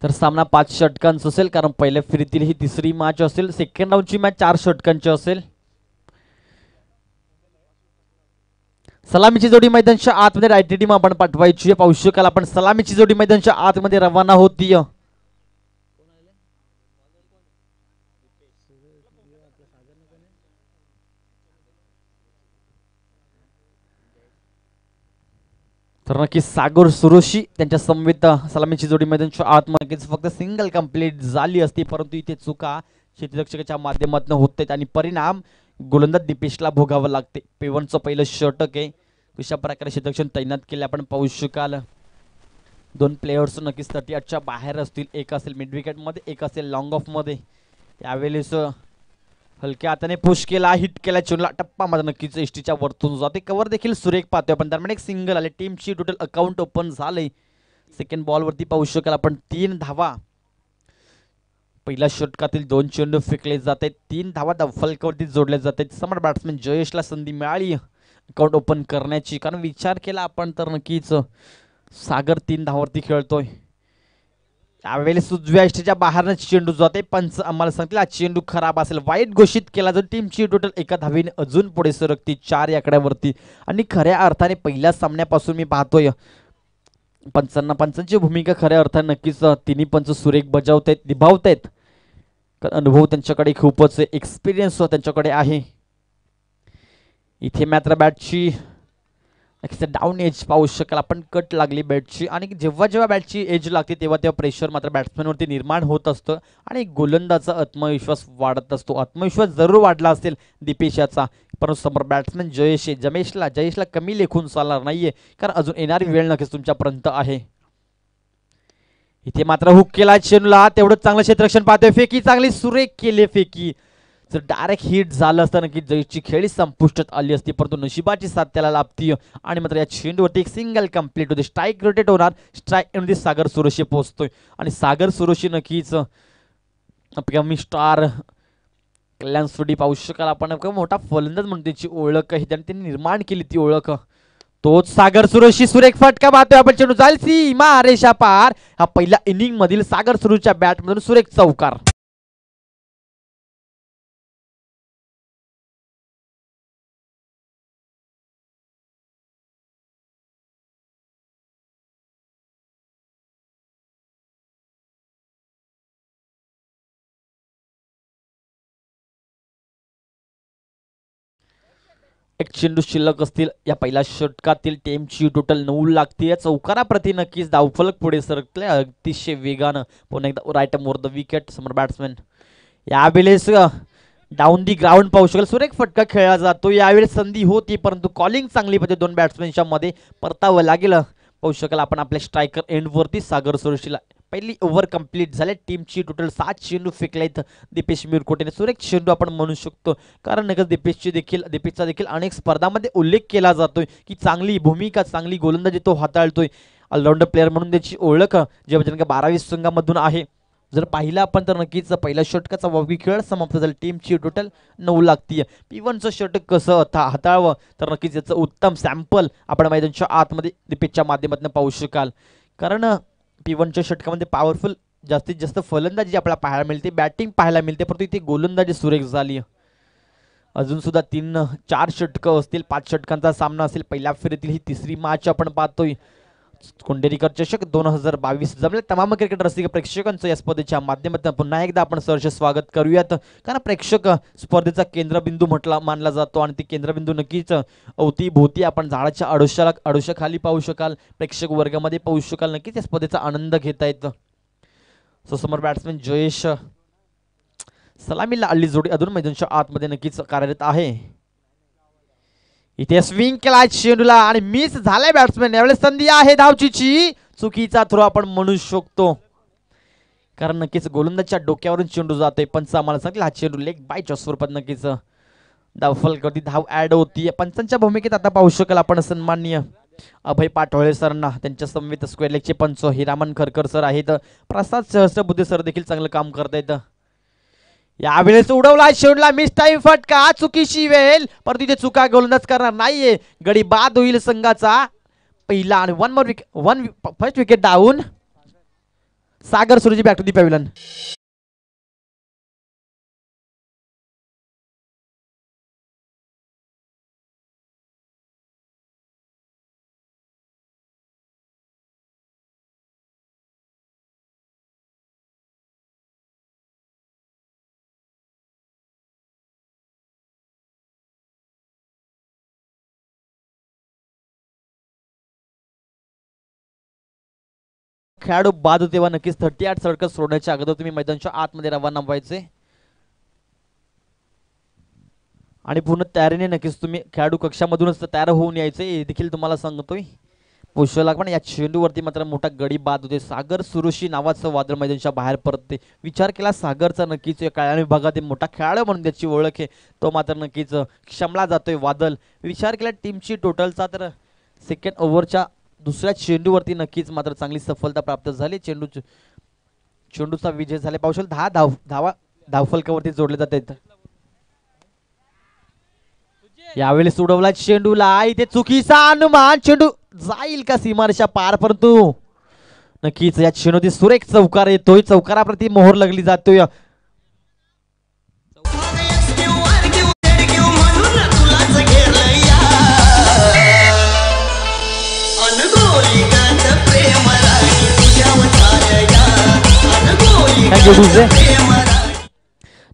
तर सामना 5 षटकांचा असेल, कारण पहिल्या फेरीतील ही तिसरी मॅच असेल. सेकंड राऊंडची मॅच 4 षटकांची असेल. सलामीची जोडी मैदानच्या आतमध्ये रायटी टीम आपण पाठवायची आहे. पाहू शकाल आपण सलामीची जोडी मैदानच्या आतमध्ये रवाना होतीय. तर नक्कीच सागर सुरोशी त्यांच्या समवेत सलामीची जोडी मैदानच्या आतमध्ये फक्त सिंगल कंप्लीट झाली असती, परंतु इथे चुका क्षेत्ररक्षकाच्या माध्यमातून होत आहेत आणि परिणाम गोलंदाज दीपेशला भोगावं लागते. पेवनचं पहिलं षटक आहे. कशा प्रकारे क्षेत्ररक्षण तैनात केले आपण पाहू शकाल. 2 प्लेयर्स नक्कीच 38च्या बाहेर असतील. एक असेल मिड विकेट मध्ये, एक असेल लॉंग ऑफ मध्ये. यावेळेस हलक्या हाताने पुश केला, हिट केला चेंडूला, टप्पा मध्ये नक्कीच एसटीच्या वरतून जाते. कव्हर देखील सुरेख पाहतोय आपण. दरम्यान एक सिंगल आले. टीमची टोटल अकाउंट ओपन झाले. सेकंड बॉल वरती पाहू शकाल आपण 3 धावा. पहिल्या षटकातील 2 चेंडू फेकले जातात. 3 धावा फलकावरती जोडल्या जातात. समोर बॅट्समॅन जयेशला संधी मिळाली अकाउंट ओपन करण्याची, कारण विचार केला आपण तर नक्कीच सागर 3 धावावरती खेळतोय. यावेळेस उजव्या एसटीच्या बाहेरच चेंडू जाते. पंच आम्हाला सांगतील हा चेंडू खराब असेल, वाईट घोषित केला. जर टीमची टोटल एका धावेने अजून पुढे सरकती 4 आकड्यावरती. आणि खऱ्या अर्थाने पहिल्या सामन्यापासून मी पाहतोय पंचांची भूमिका खऱ्या अर्थाने नक्कीच तिन्ही पंच सुरेख बजावतायत, निभावतायत. अनुभव त्यांच्याकडे खूपच आहे, एक्सपिरियन्स त्यांच्याकडे आहे. इथे मात्र बॅटची डाऊन एज पाहू शकाल आपण. कट लागली बॅटची, आणि जेव्हा जेव्हा बॅटची एज लागते तेव्हा तेव्हा प्रेशर मात्र बॅट्समॅनवरती निर्माण होत असतं आणि गोलंदाजाचा आत्मविश्वास वाढत असतो. आत्मविश्वास जरूर वाढला असेल दीपेशाचा, परंतु समोर बॅट्समॅन जयेशला कमी लेखून चालणार नाहीये, कारण अजून येणारी वेळ नक्कीच तुमच्यापर्यंत आहे. इथे मात्र हुक केला चेंडूला, तेवढं चांगलं क्षेत्ररक्षण पाहतोय. फेकी चांगली सुरेख केली फेकी. जर डायरेक्ट हिट झालं असतं की जयेशची खेळी संपुष्टात आली असती, परंतु नशिबाची साथ त्याला लाभतीय आणि मात्र या चेंडूवरती एक सिंगल कंप्लीट होते. स्ट्राईक रोटेट होणार. स्ट्राईक मध्ये सागर सुरोशी पोहोचतोय आणि सागर सुरोशी नक्कीच अपकमिंग स्टार कल्याण सोडी पाहू शकाल आपण. मोठा फलंदाज म्हणून त्याची ओळख आहे, त्यांनी निर्माण केली ती ओळख. तोच सागर सुरोशी. सुरेख फटका पाहतोय आपण. चेंडू जाईल सीमा रेषा पार. हा पहिल्या इनिंग मधील सागर सुरोशीच्या बॅट मधून सुरेख चौकार. एक चेंडू शिल्लक असतील या पहिल्या षटकातील. टीमची टोटल 9 लागते. चौकाराप्रती नक्कीच धावफलक पुढे सरकले अतिशय वेगानं. पुन्हा एकदा राईट मोर द विकेट. समोर बॅट्समॅन यावेळेस डाऊन दी ग्राउंड पाहू शकाल. सुरेख फटका खेळला जातो. यावेळेस संधी होती, परंतु कॉलिंग चांगली पाहिजे 2 बॅट्समॅनच्या मध्ये. परतावं लागेल पाहू शकाल आपण आपल्या स्ट्रायकर एंडवरती सागर सुरेशीला. पहिली ओव्हर कंप्लीट झाली. टीमची टोटल 7 चेंडू फेकलेत दीपेश मिरकोटेने. सुरेख चेंडू आपण म्हणू शकतो, कारण नक्कीच दीपेशचा देखील अनेक स्पर्धांमध्ये उल्लेख केला जातोय की चांगली भूमिका, चांगली गोलंदाजी तो हाताळतोय. ऑलराऊंडर प्लेअर म्हणून त्याची ओळख जेव्हा 12 संघामधून आहे. जर पाहिलं आपण तर नक्कीच पहिल्या षटकाचा खेळ समाप्त झाला. टीमची टोटल 9 लागतीय. P1चं षटक कसं हाताळावं तर नक्कीच याचं उत्तम सॅम्पल आपण मैदानाच्या आतमध्ये दीपेशच्या माध्यमातून पाहू शकाल. कारण P1च्या षटकामध्ये पॉवरफुल जास्तीत जास्त फलंदाजी आपल्याला पाहायला मिळते, बॅटिंग पाहायला मिळते, परंतु इथे गोलंदाजी सुरेख झाली. अजून सुद्धा 3-4 षटकं असतील. 5 षटकांचा सामना असेल. पहिल्या फेरीतील ही तिसरी मॅच आपण पाहतोय. कोंडेरीकर चषक 2022 जमले तमाम क्रिकेट रसिक प्रेक्षकांचं या स्पर्धेच्या माध्यमातून पुन्हा एकदा आपण सहर्ष स्वागत करूयात. कारण प्रेक्षक स्पर्धेचा केंद्रबिंदू मानला जातो आणि ती केंद्रबिंदू नक्कीच अवतीभोवती आपण झाडाच्या आडोशाखाली पाहू शकाल. प्रेक्षक वर्गामध्ये पाहू शकाल. नक्कीच या स्पर्धेचा आनंद घेता येतो. समोर बॅट्समॅन जयेश सलामीला आली जोडी अजून मैदानाच्या आतमध्ये नक्कीच कार्यरत आहे. इथे स्विंग केला चेंडूला आणि मिस झालाय बॅट्समॅन. यावेळेस संधी आहे धावचीची. चुकीचा थ्रो आपण म्हणू शकतो, कारण नक्कीच गोलंदाजच्या डोक्यावरून चेंडू जातोय. पंच आम्हाला सांगितलं हा चेंडू लेग बायच्या स्वरूपात नक्कीच धावफलकावरती धाव ऍड होती. पंचांच्या भूमिकेत आता पाहू शकाल आपण सन्माननीय अभय पाटोळे सरांना. त्यांच्या समवेत स्क्वेअर लेगचे पंच हिरामन खरकर सर आहेत. प्रसाद सहस्त्रबुद्धे सर देखील चांगलं काम करतायत. यावेळेस उडवला शेवटला मिस टाइम फटका. चुकीची वेळ, पण तिथे चुका गोलंदाज करणार नाहीये. गडी बाद होईल संघाचा पहिला आणि first wicket down. Sagar Surji back to the pavilion. खेळाडू बाद होते तेव्हा नक्कीच 38 षटक सोडण्याच्या अगोदर तुम्ही मैदानाच्या आतमध्ये रवाना व्हायचे आणि पूर्ण तयारीने नक्कीच तुम्ही खेळाडू कक्षामधूनच तयार होऊन यायचे हे देखील तुम्हाला सांगतोय. पुष्कळ पण या चेंडूवरती मात्र मोठा गडी बाद होते. सागर सुरुशी नावाचं वादळ मैदानाच्या बाहेर पडते. विचार केला सागरचा नक्कीच या काळ्या विभागातील मोठा खेळाडू म्हणून त्याची ओळख आहे, तो मात्र नक्कीच क्षमला जातोय वादळ. विचार केला टीमची टोटलचा तर सेकंड ओव्हरच्या दुसऱ्या चेंडूवरती नक्कीच मात्र चांगली सफलता प्राप्त झाली. चेंडूचा विजय झाला. पावशेल 10 धावा धावफलकावरती जोडले जाते. यावेळी सोडवला चेंडूला, इथे चुकीचा अनुमान, चेंडू जाईल का सीमारेषा पार, परंतु नक्कीच या चेंडूची सुरेख चौकार येतोय. चौकाराप्रती मोहर लागली जातोय.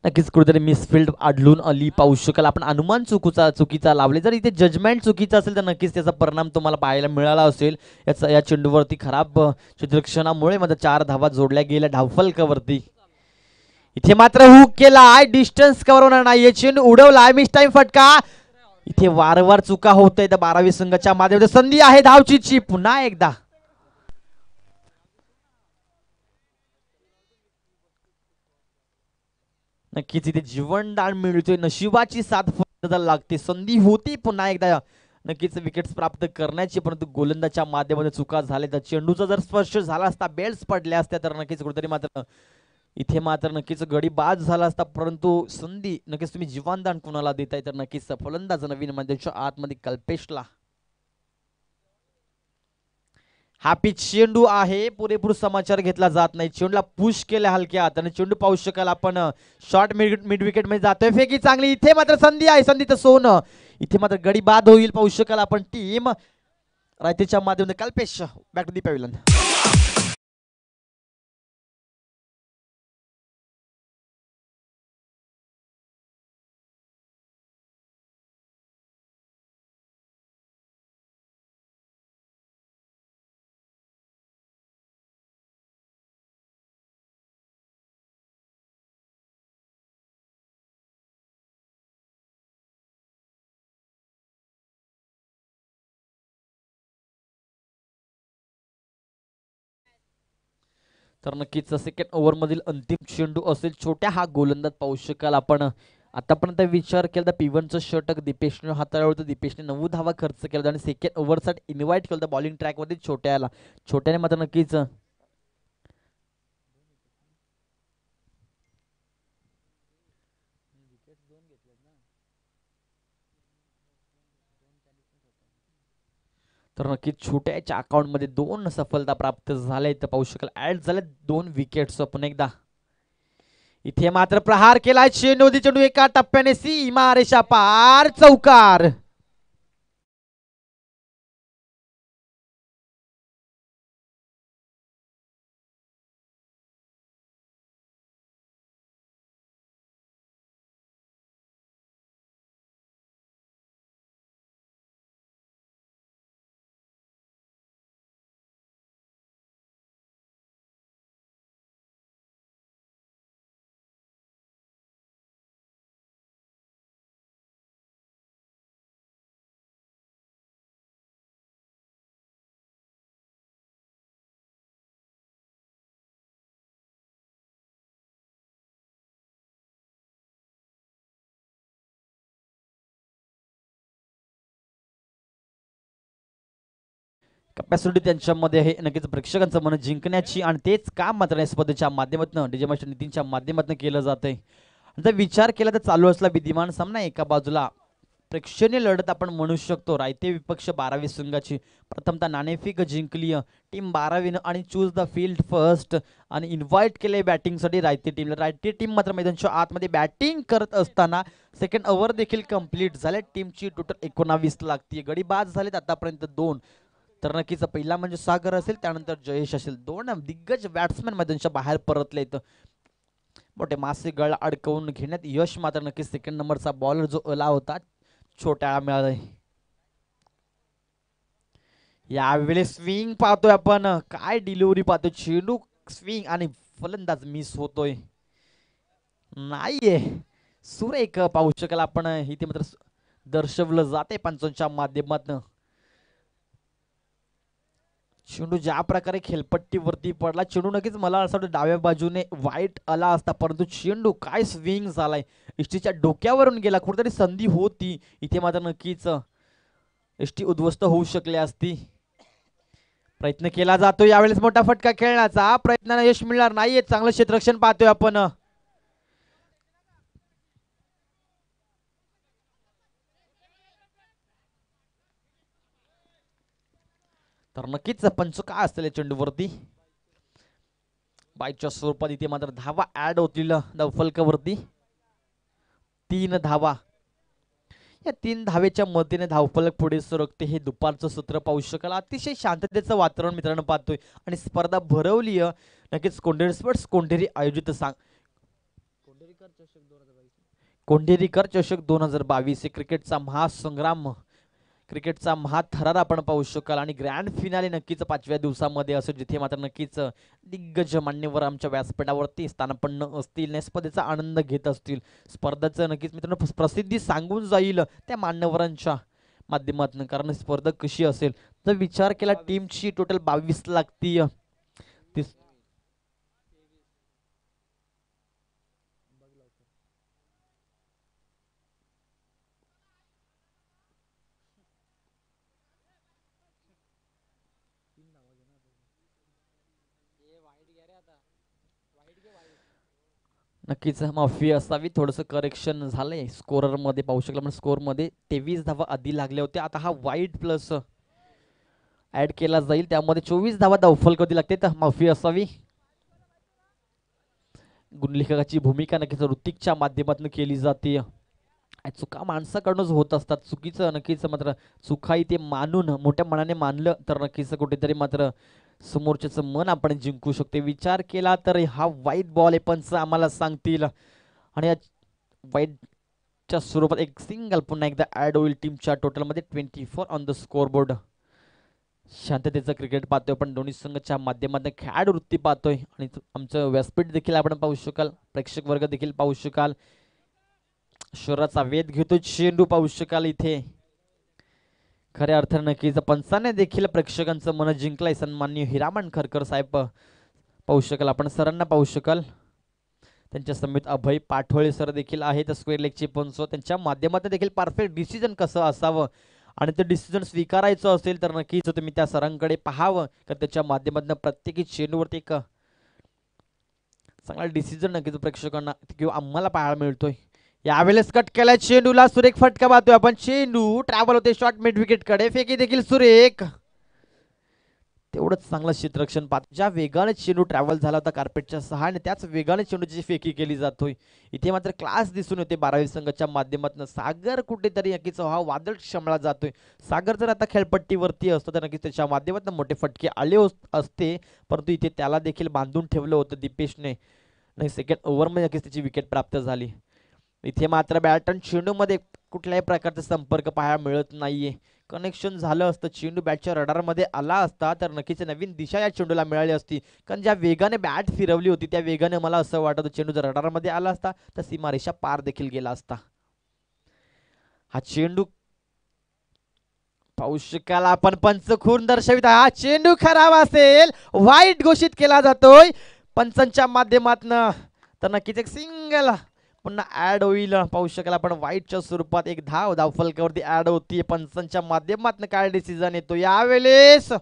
नक्कीच कुठेतरी मिसफिल्ड आढळून आली. पाहू शकाल आपण अनुमान चुकीचा लावले. जर इथे जजमेंट चुकीचं असेल तर नक्कीच त्याचा परिणाम तुम्हाला पाहायला मिळाला असेल. या चेंडूवरती खराब क्षेत्ररक्षणामुळे मध्ये 4 धावा जोडल्या गेल्या धावफलकावरती. इथे मात्र हुक केलाय, डिस्टन्स कव्हर होणार नाहीये, चेंडू उडवलाय, मिस टाइम फटका. इथे वारंवार चुका होत आहेत 12वी संघाच्या माध्यमातून. संधी आहे धावचीची पुन्हा एकदा. नक्कीच इथे जीवनदान मिळतोय, नशिबाची साथ लागते. संधी होती पुन्हा एकदा नक्कीच विकेट्स प्राप्त करण्याची, परंतु गोलंदाजच्या माध्यमातून चुका झाल्या. तर चेंडूचा जर स्पर्श झाला असता, बेल्ट्स पडल्या असत्या तर नक्कीच कुठेतरी मात्र इथे मात्र नक्कीच गडी बाद झाला असता. परंतु संधी नक्कीच तुम्ही जीवनदान कुणाला देताय तर नक्कीच फलंदाज नवीन मैदानाच्या आतमध्ये कल्पेशला. हा पिच चेंडू आहे, पुरेपूर समाचार घेतला जात नाही. चेंडूला पुश केल्या हलक्या हाताने. चेंडू पाहू शकाल आपण शॉर्ट मिड विकेट मध्ये जातोय. फेकी चांगली, इथे मात्र संधी आहे, संधीचं सोनं. इथे मात्र गडी बाद होईल. पाहू शकाल आपण टीम रायतेच्या माध्यमातून Kalpesh back to the pavilion. तर नक्कीच सेकंड ओव्हर मधील अंतिम चेंडू असेल. छोट्या हा गोलंदाज पाहू शकाल आपण. आतापर्यंत विचार केला तर पिवनचं षटक दीपेशने हाताळलं होतं. दीपेशने 9 धावा खर्च केला आणि सेकंड ओव्हरसाठी इन्व्हाइट केलं होतं बॉलिंग ट्रॅकमध्ये छोट्याने मात्र नक्कीच तर नक्कीच छोट्याच्या अकाउंटमध्ये 2 सफलता प्राप्त झाले. तर पाहू शकाल ऍड झाले 2 विकेट्स. पण एकदा इथे मात्र प्रहार केलाय चेंडू एका टप्प्याने सीमा रेषा पार, चौकार. कॅपॅसिटी त्यांच्यामध्ये आहे नक्कीच प्रेक्षकांचं मन जिंकण्याची, आणि तेच काम मात्र या स्पर्धेच्या माध्यमातून डीजे मास्टर नितीनच्या माध्यमातून केलं जातंय. जर विचार केला तर चालू असला विद्यमान सामना एका बाजूला प्रेक्षणीय लढत आपण म्हणू शकतो. रायते विपक्ष 12वी संघाची प्रथमतः नाणेफेक जिंकली टीम 12वीनं आणि चूज द फील्ड फर्स्ट आणि इन्व्हाइट केले बॅटिंगसाठी रायते टीमला. रायते टीम मात्र मैदानाच्या आतमध्ये बॅटिंग करत असताना सेकंड ओव्हर देखील कंप्लीट झाले. टीमची टोटल 19 लागते. गडी बाद झालेत आतापर्यंत 2. तर नक्कीच पहिला म्हणजे सागर असेल, त्यानंतर जयेश असेल. 2 दिग्गज बॅट्समॅन मैदानाच्या बाहेर परतलेत. मोठे मासे गळ अडकवून घेण्यात यश मात्र नक्कीच सेकंड नंबरचा बॉलर जो अला होता छोट्या मिळाला. यावेळी स्विंग पाहतोय आपण, काय डिलिव्हरी पाहतोय. चेंडू स्विंग आणि फलंदाज मिस होतोय. नाहीये सुरेख पाहू शकाल आपण. इथे मात्र दर्शवलं जाते पंचांच्या माध्यमातून. चेंडू ज्या प्रकारे खेळपट्टीवरती पडला, चेंडू नक्कीच मला असं वाटतं डाव्या बाजूने वाईट आला असता, परंतु चेंडू काय स्विंग झालाय. एसटीच्या डोक्यावरून गेला. कुठेतरी संधी होती इथे मात्र नक्कीच एसटी उद्ध्वस्त होऊ शकली असती. प्रयत्न केला जातो यावेळेस मोठा फटका खेळण्याचा. प्रयत्नाला यश मिळणार नाहीये. चांगलं क्षेत्ररक्षण पाहतोय आपण. तर नक्कीच पंच काय असतील चेंडूवरती. बाईच्या स्वरूपात इथे मात्र धावा ऍड होतील धावफलकावरती. 3 धावा. या 3 धावेच्या मदतीने धावफलक पुढे सरकते. हे दुपारचं सत्र पाहू शकाल. अतिशय शांततेचं वातावरण मित्रांनो पाहतोय आणि स्पर्धा भरवली नक्कीच कोंढेरी स्पोर्ट्स कोंढेरी आयोजित कोंढेरीकर चषक 2022 क्रिकेटचा महासंग्राम, क्रिकेटचा महाथरार आपण पाहू शकाल. आणि ग्रँड फिनाले नक्कीच 5व्या दिवसामध्ये असेल, जिथे मात्र नक्कीच दिग्गज मान्यवर आमच्या व्यासपीठावरती स्थानापन्न असतील, या स्पर्धेचा आनंद घेत असतील. स्पर्धेचं नक्कीच मित्रांनो प्रसिद्धी सांगून जाईल त्या मान्यवरांच्या माध्यमातून. कारण स्पर्धा कशी असेल जर विचार केला, टीमची टोटल 22 लागती. नक्कीच माफी असावी. थोडंसं करेक्शन झालंय स्कोरर मध्ये पाहू शकला. पण स्कोर मध्ये 23 धावा आधी लागल्या होत्या. आता हा वाईट प्लस ऍड केला जाईल, त्यामध्ये 24 धावा धावफलकावरती लागते. तर माफी असावी. गुणलेखकाची भूमिका नक्कीच ऋतिकच्या माध्यमातून केली जाते. चुका माणसाकडूनच होत असतात. चुकीचं नक्कीच मात्र चुका इथे मानून मोठ्या मनाने मानलं तर नक्कीच कुठेतरी मात्र समोरच्याचं मन आपण जिंकू शकते. विचार केला तर हा वाईट बॉल आहे पंच आम्हाला सांगतील. आणि या वाईटच्या स्वरूपात एक सिंगल पुन्हा एकदा ऍड होईल टीमच्या टोटलमध्ये. 24 ऑन द स्कोर बोर्ड. शांततेचं क्रिकेट पाहतोय आपण. दोन्ही संघाच्या माध्यमातून खेळाडू वृत्ती पाहतोय. आणि आमचं व्यासपीठ देखील आपण पाहू शकाल. प्रेक्षक वर्ग देखील पाहू शकाल. शरीराचा वेध घेतो चेंडू पाहू शकाल. इथे खऱ्या अर्थाने नक्कीच पंचाने देखील प्रेक्षकांचं मन जिंकलंय. सन्माननीय हिरामण खरकर साहेब पाहू शकाल आपण. सरांना पाहू शकाल. त्यांच्या समेत अभय पाठोळे सर देखील आहेत. स्क्वेअर लेगचे पंच. त्यांच्या माध्यमातून देखील परफेक्ट डिसिजन कसं असावं आणि ते डिसिजन स्वीकारायचं असेल तर नक्कीच तुम्ही त्या सरांकडे पाहावं. तर त्याच्या माध्यमातून प्रत्येकी चेंडूवरती एक चांगला डिसिजन नक्कीच प्रेक्षकांना किंवा आम्हाला पाहायला मिळतोय. यावेळेस कट केलाय चेंडूला. सुरेख फटका पाहतोय आपण. चेंडू ट्रॅव्हल होते शॉर्ट मिड विकेट कडे. फेकी देखील सुरेख. तेवढंच चांगलं क्षेत्ररक्षण पाहतो. ज्या वेगाने चेंडू ट्रॅव्हल झाला होता कार्पेटच्या सहाय्याने, त्याच वेगाने चेंडूची फेकी केली जातोय. इथे मात्र क्लास दिसून येते 12वी संघाच्या माध्यमातून. सागर कुठेतरी नक्कीच हा वादळ शमला जातोय. सागर जर आता खेळपट्टीवरती असतो तर नक्कीच त्याच्या माध्यमातून मोठे फटके आले असते, परंतु इथे त्याला देखील बांधून ठेवलं होतं दीपेशने. नाही सेकंड ओव्हरमध्ये नक्कीच त्याची विकेट प्राप्त झाली. इथे मात्र बॅट आणि चेंडूमध्ये कुठल्याही प्रकारचा संपर्क पाहायला मिळत नाहीये. कनेक्शन झालं असतं, चेंडू बॅटच्या रडारमध्ये आला असता तर नक्कीच नवीन दिशा या चेंडूला मिळाली असती. कारण ज्या वेगाने बॅट फिरवली होती त्या वेगाने मला असं वाटतं चेंडू जर रडारमध्ये आला असता तर सीमारेषा पार देखील गेला असता. हा चेंडू पाहू शकाल आपण. पंच खून दर्शवित हा चेंडू खराब असेल, वाईट घोषित केला जातोय पंचांच्या माध्यमातून. तर नक्कीच एक सिंगल पुन्हा ऍड होईल पाहू शकाल आपण. वाईटच्या स्वरूपात एक धावफलकावरती ऍड होती. पंचांच्या माध्यमातून काय डिसिजन येतो यावेळेस.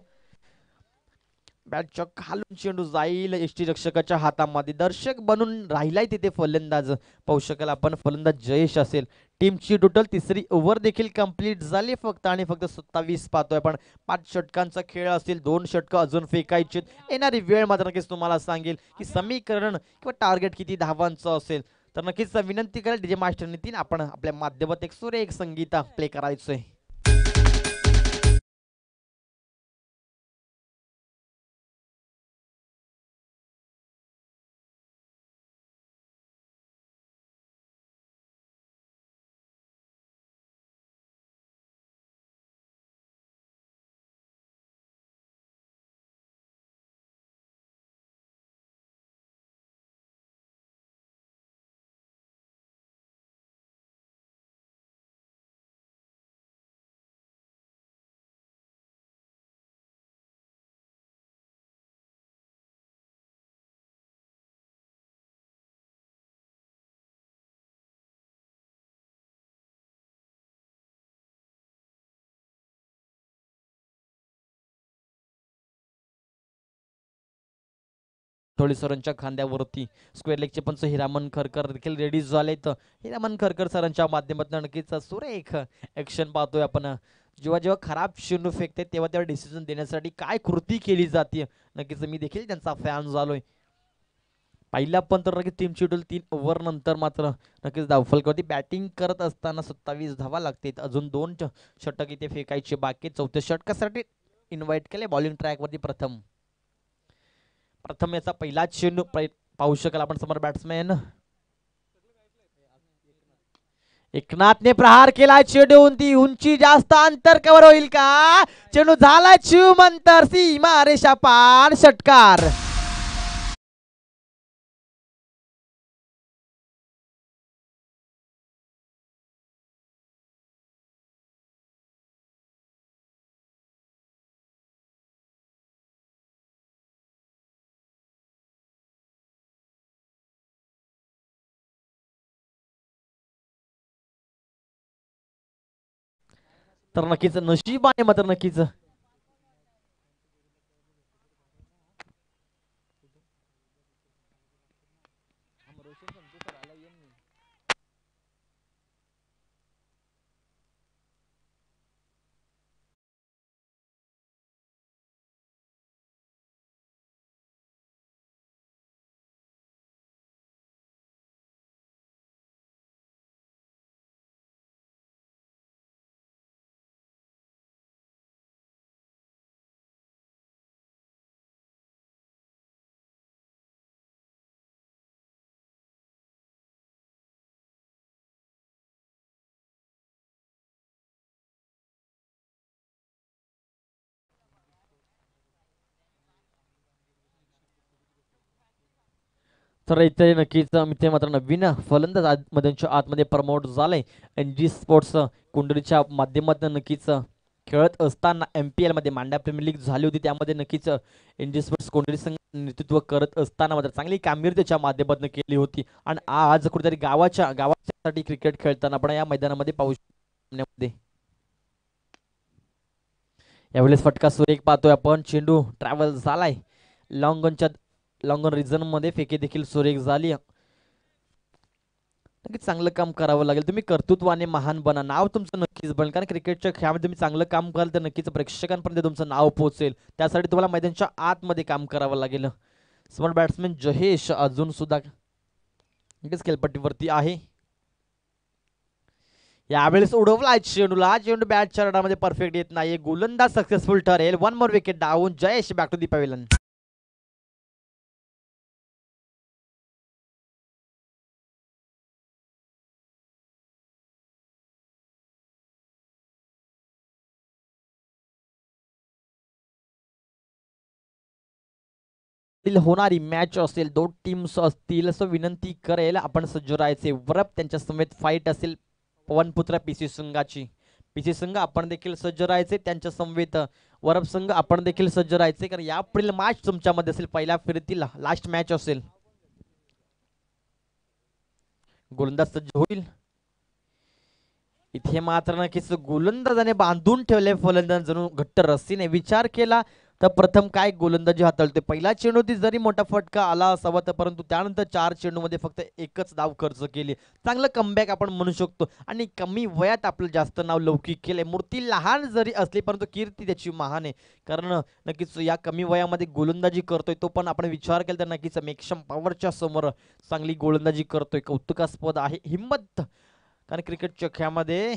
बॅटच्या खालून चेंडू जाईल एसटी रक्षकाच्या हातामध्ये. दर्शक बनून राहिलाय तिथे फलंदाज पाहू शकाल आपण. फलंदाज जयेश असेल. टीमची टोटल तिसरी ओव्हर देखील कंप्लीट झाली फक्त आणि फक्त 27 पाहतोय आपण. 5 षटकांचा खेळ असेल, 2 षटकं अजून फेकायचे. येणारी वेळ मात्र नक्कीच तुम्हाला सांगेल की समीकरण किंवा टार्गेट किती धावांचं असेल. तर नक्कीच विनंती करेल डीजे मास्टर नितीन, आपण आपल्या माध्यमात एक सुरेख संगीत प्ले करायचंय. थोडी सरांच्या खांद्यावरती स्क्वेअर लेगचे पंच हिरामन खरकर देखील रेडी झालेत. हिरामन खरकर सरांच्या माध्यमातून नक्कीच सुरेख ऍक्शन पाहतोय आपण. जेव्हा जेव्हा खराब चेंडू फेकते तेव्हा तेव्हा डिसिजन देण्यासाठी काय कृती केली जाते, नक्कीच मी देखील त्यांचा फॅन झालोय. पहिला पण तर नक्कीच टीम शेड्यूल 3 ओव्हर नंतर मात्र नक्कीच धावफलकावरती बॅटिंग करत असताना 27 धावा लागतात. अजून 2 षटक इथे फेकायचे बाकी. चौथ्या षटकासाठी इन्व्हाइट केले बॉलिंग ट्रॅकवरती प्रथम. प्रथम याचा पहिला चेंडू पाहू शकाल आपण समोर बॅट्समॅन एकनाथने प्रहार केला. चेंडू ती उंची जास्त अंतर कव्हर होईल का? चेंडू झाला अंतर सीमा रेषा पार, षटकार. तर नक्कीच नशीबाने मात्र नक्कीच तर इथे नक्कीच इथे मात्र नवीन फलंदाज आतमध्ये प्रमोट झालंय. एनजी स्पोर्ट्स कुंडलीच्या माध्यमातून नक्कीच खेळत असताना MPL मध्ये मांडा प्रीमियर लीग झाली होती, त्यामध्ये नक्कीच एनजी स्पोर्ट्स कुंडली संघ नेतृत्व करत असताना मात्र चांगली कामगिरी त्याच्या माध्यमातून केली होती. आणि आज कुठेतरी गावासाठी क्रिकेट खेळताना आपण या मैदानामध्ये पाहू शकतो. यावेळेस फटका सुरेख पाहतोय आपण. चेंडू ट्रॅव्हल झालाय लॉंगनच्या लॉंगन रिझन मध्ये. फेकी देखील सुरेख झाली. नक्कीच चांगलं काम करावं लागेल. तुम्ही कर्तृत्वाने महान बना, नाव तुमचं नक्कीच बनेल. कारण क्रिकेटच्या खेळामध्ये तुम्ही चांगलं काम कराल तर नक्कीच प्रेक्षकांपर्यंत तुमचं नाव पोहोचेल. त्यासाठी तुम्हाला मैदानाच्या आतमध्ये काम करावं लागेल. स्मॉल बॅट्समॅन जहेश अजून सुद्धा नक्कीच खेळपट्टीवरती आहे. यावेळेस उडवला चेंडूला. चेंडू बॅटच्या रडामध्ये परफेक्ट येत नाही. गोलंदाज सक्सेसफुल ठरेल. 1 more wicket down. Jayesh back to the pavilion. होणारी मॅच असेल, 2 टीम्स असतील, असं विनंती करेल आपण सज्ज राहायचे. वरप त्यांच्या समेत फाईट असेल पवनपुत्र पीसी संघाची. पीसी संघ आपण देखील सज्ज राहायचे. त्यांच्या समवेत वरप संघ आपण देखील सज्ज राहायचे, कारण यापुढील मॅच तुमच्यामध्ये असेल. पहिल्या फेरीतील लास्ट मॅच असेल. गोलंदाज सज्ज होईल. इथे मात्र नक्कीच गोलंदाजाने बांधून ठेवले फलंदाज जणू घट्ट रस्सीने. विचार केला तर प्रथम काय गोलंदाजी हाताळते. पहिला चेंडूवरती जरी मोठा फटका आला असावा तर परंतु त्यानंतर 4 चेंडूमध्ये फक्त एकच धाव खर्च केली. चांगलं कमबॅक आपण म्हणू शकतो आणि कमी वयात आपलं जास्त नाव लौकिक केलंय. मूर्ती लहान जरी असली परंतु कीर्ती त्याची महान आहे. कारण नक्कीच या कमी वयामध्ये गोलंदाजी करतोय तो पण आपण विचार केला तर नक्कीच मेक्षम पॉवरच्या समोर चांगली गोलंदाजी करतोय. कौतुकास्पद आहे हिम्मत. कारण क्रिकेटच्या खेळामध्ये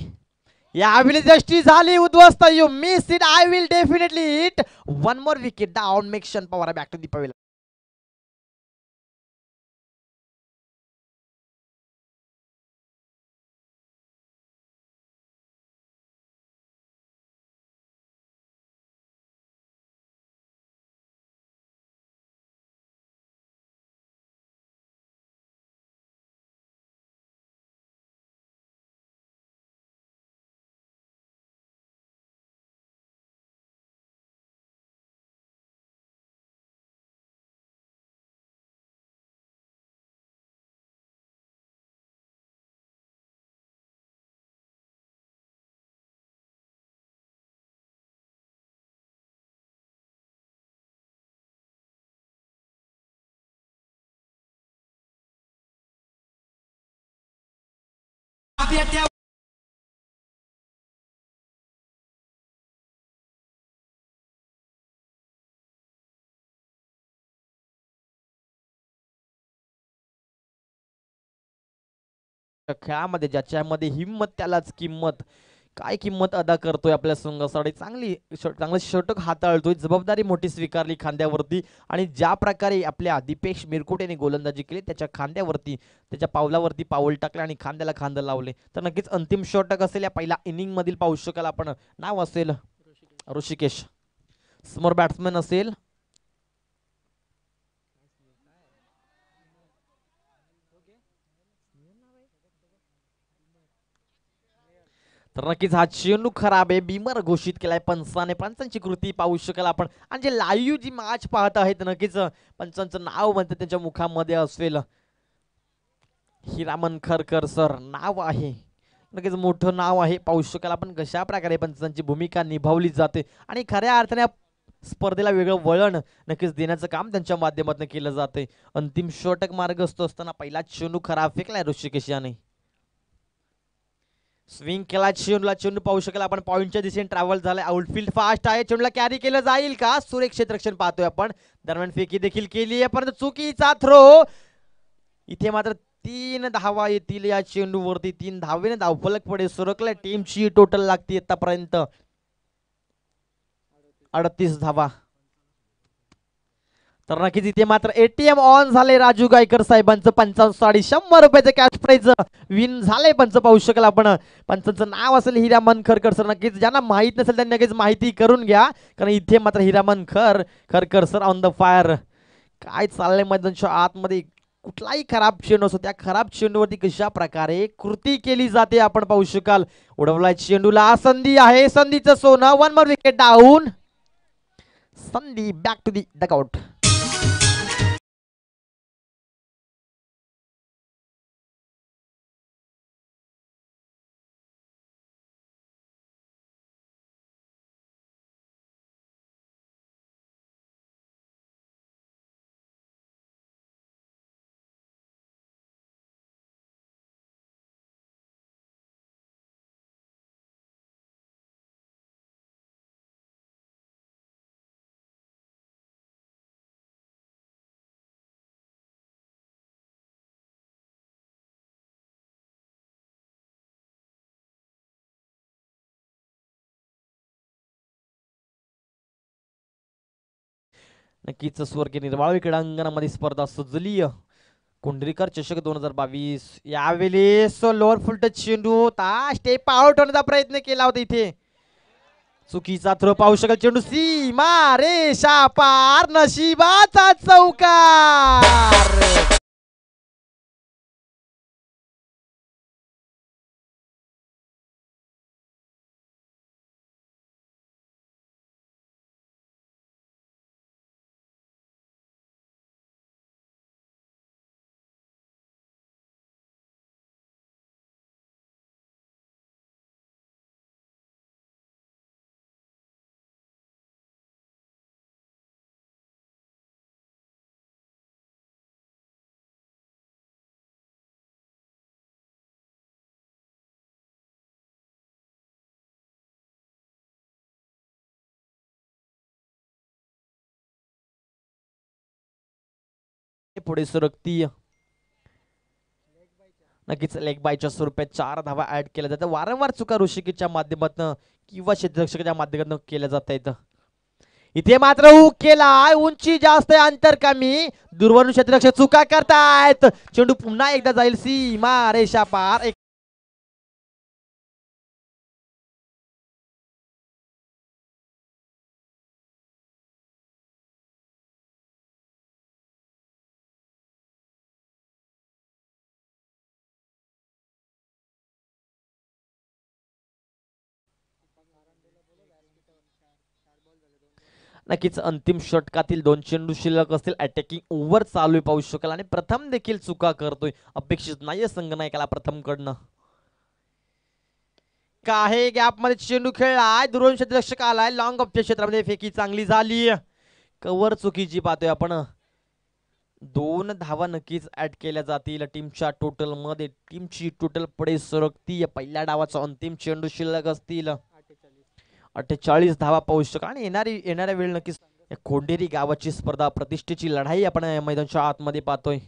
यावेळी जष्टी झाली उद्ध्वस्त. You miss it. I will definitely hit one more wicket down. मेक शन Pawar back to the pavilion. खेळामध्ये ज्याच्यामध्ये हिंमत त्यालाच किंमत. काय किंमत अदा करतोय आपल्या संघासाठी. चांगलं षटक हाताळतोय. जबाबदारी मोठी स्वीकारली खांद्यावरती आणि ज्या प्रकारे आपल्या दीपेश मिरकुटेने गोलंदाजी केली त्याच्या खांद्यावरती त्याच्या पावलावरती पाऊल टाकले आणि खांद्याला खांद लावले. तर नक्कीच अंतिम षटक असेल या पहिल्या इनिंग मधील पाहू शकाल आपण. नाव असेल ऋषिकेश. समोर बॅट्समॅन असेल तर नक्कीच हा चेंडू खराब आहे. बीमर घोषित केलाय पंचाने. पंचांची कृती पाहू शकाल आपण आणि जे लाईव्ह जी मॅच पाहत आहेत नक्कीच पंचांचं नाव म्हणतात त्यांच्या मुखामध्ये असेल हिरामन खरकर सर नाव आहे. नक्कीच मोठं नाव आहे. पाहू शकाल आपण कशा प्रकारे पंचांची भूमिका निभावली जाते आणि खऱ्या अर्थाने स्पर्धेला वेगळं वळण नक्कीच देण्याचं काम त्यांच्या माध्यमातून केलं जाते. अंतिम षटक मार्गस्थ असताना पहिला चेंडू खराब फेकलाय ऋषिकेश याने. स्विंग केला चेंडूला. चेंडू पाहू शकाल आपण पॉईंटच्या दिशेने ट्रॅव्हल झालाय. आउटफील्ड फास्ट आहे. चेंडूला कॅरी केलं जाईल का. सुरेख क्षेत्ररक्षण पाहतोय आपण. दरम्यान फेकी देखील केली आहे परंतु चुकीचा थ्रो. इथे मात्र 3 धावा येतील या चेंडूवरती. 3 धावेने धावफलक पुढे सरकलाय. टीमची टोटल लागते आतापर्यंत 38 धावा. तर नक्कीच इथे मात्र एटीएम ऑन झाले राजू गायकर साहेबांचं. 55 100 रुपयाचं कॅश प्राइज विन झाले पंच पाहू शकाल आपण. पंचांचं नाव असेल हिरामन खरकर सर. नक्कीच ज्यांना माहित नसेल त्यांनी नक्कीच माहिती करून घ्या कारण इथे मात्र Hiraman Kharkar sir on the fire. काय चाललंय मैदानाच्या आतमध्ये. कुठलाही खराब चेंडू असतो त्या खराब चेंडूवरती कशा प्रकारे कृती केली जाते आपण पाहू शकाल. उडवलाय चेंडूला. संधी आहे. संधीचं सोनं. One more wicket down. संधी बॅक टू दी डकआउट. नक्कीच स्वर्गीय निर्वाळ क्रीडांगणामध्ये स्पर्धा सजली. कुंडरीकर चषक 2022 यावेळेस लोअर फुलट चेंडू होता. स्टेप आउट होण्याचा प्रयत्न केला होता इथे. चुकीचा थ्रो पाहू शकाल. चेंडू सीमा रेषा पार. नशिबाचा चौकार. पुढे सरकती. नक्कीच लेग बायच्या स्वरूपात 4 धावा ऍड केल्या जातात. वारंवार चुका ऋषिकेशच्या माध्यमातून किंवा क्षेत्ररक्षकाच्या माध्यमातून केल्या जात आहेत. इथे मात्र हुक केलाय, उंची जास्त अंतर कमी, दुर्वरून क्षेत्ररक्षक चुका करतायत. चेंडू पुन्हा एकदा जाईल सीमा रेषा पार. नक्कीच अंतिम षटकातील 2 चेंडू शिल्लक असतील. अटॅकिंग ओव्हर चालू पाहू शकाल आणि प्रथम देखील चुका करतोय. अपेक्षित नाहीये संघनायकाला प्रथम कडनं. काही गॅप मध्ये चेंडू खेळलाय, दुर्वरून क्षेत्ररक्षक आलाय. लॉंग ऑफच्या क्षेत्रामध्ये फेकी चांगली झाली. कव्हर चुकीची पाहतोय आपण. 2 धावा नक्कीच ऍड केल्या जातील टीमच्या टोटल मध्ये. टीमची टोटल पुढे सरकती. पहिल्या डावाचा अंतिम चेंडू शिल्लक असतील. 48 धावा पाहू शकाल आणि येणाऱ्या वेळ नक्कीच खोंडेरी गावाची स्पर्धा, प्रतिष्ठेची लढाई आपण मैदानाच्या आतमध्ये पाहतोय.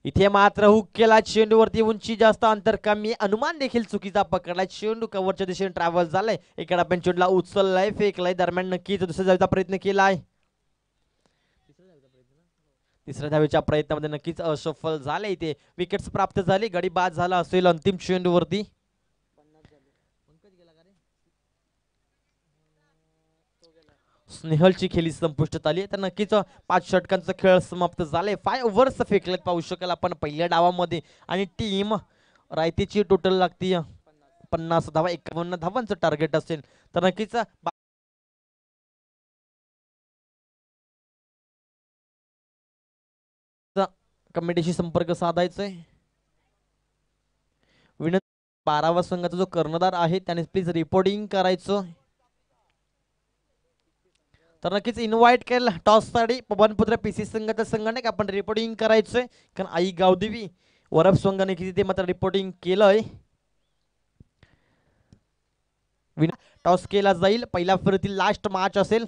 इथे मात्र हुक केला, चेंडूवरती उंची जास्त अंतर कमी, अनुमान देखील चुकीचा पकडलाय. चेंडू कव्हरच्या दिशेने ट्रॅव्हल झालाय. एका आपण चेंडूला उचललाय, फेकलाय. दरम्यान नक्कीच दुसऱ्या धावेचा प्रयत्न केलाय. तिसऱ्या धावेच्या प्रयत्नामध्ये नक्कीच असफल झाले. इथे विकेट्स प्राप्त झाली, गडी बाद झाला असेल अंतिम चेंडूवरती. स्नेहलची खेळी संपुष्टात आली. तर नक्कीच 5 षटकांचा खेळ समाप्त झालाय. 5 ओव्हर्स फेकलेत पाहू शकाल आपण पहिल्या डावामध्ये आणि टीम रायतीची टोटल लागती 50 धावा. 51 धावांचं टार्गेट असेल. तर नक्कीच कमिटीशी संपर्क साधायचंय. विनंती 12व्या संघाचा जो कर्णधार आहे त्याने प्लीज रिपोर्टिंग करायचं. तर नक्कीच इन्व्हाइट केलं टॉससाठी पवनपुत्र पीसी संघाचा संघाने आपण रिपोर्टिंग करायचंय. कारण आई गावदेवी वरप संघाने किती मात्र रिपोर्टिंग केलंय. टॉस केला जाईल. पहिल्या फेरीतील लास्ट मॅच असेल.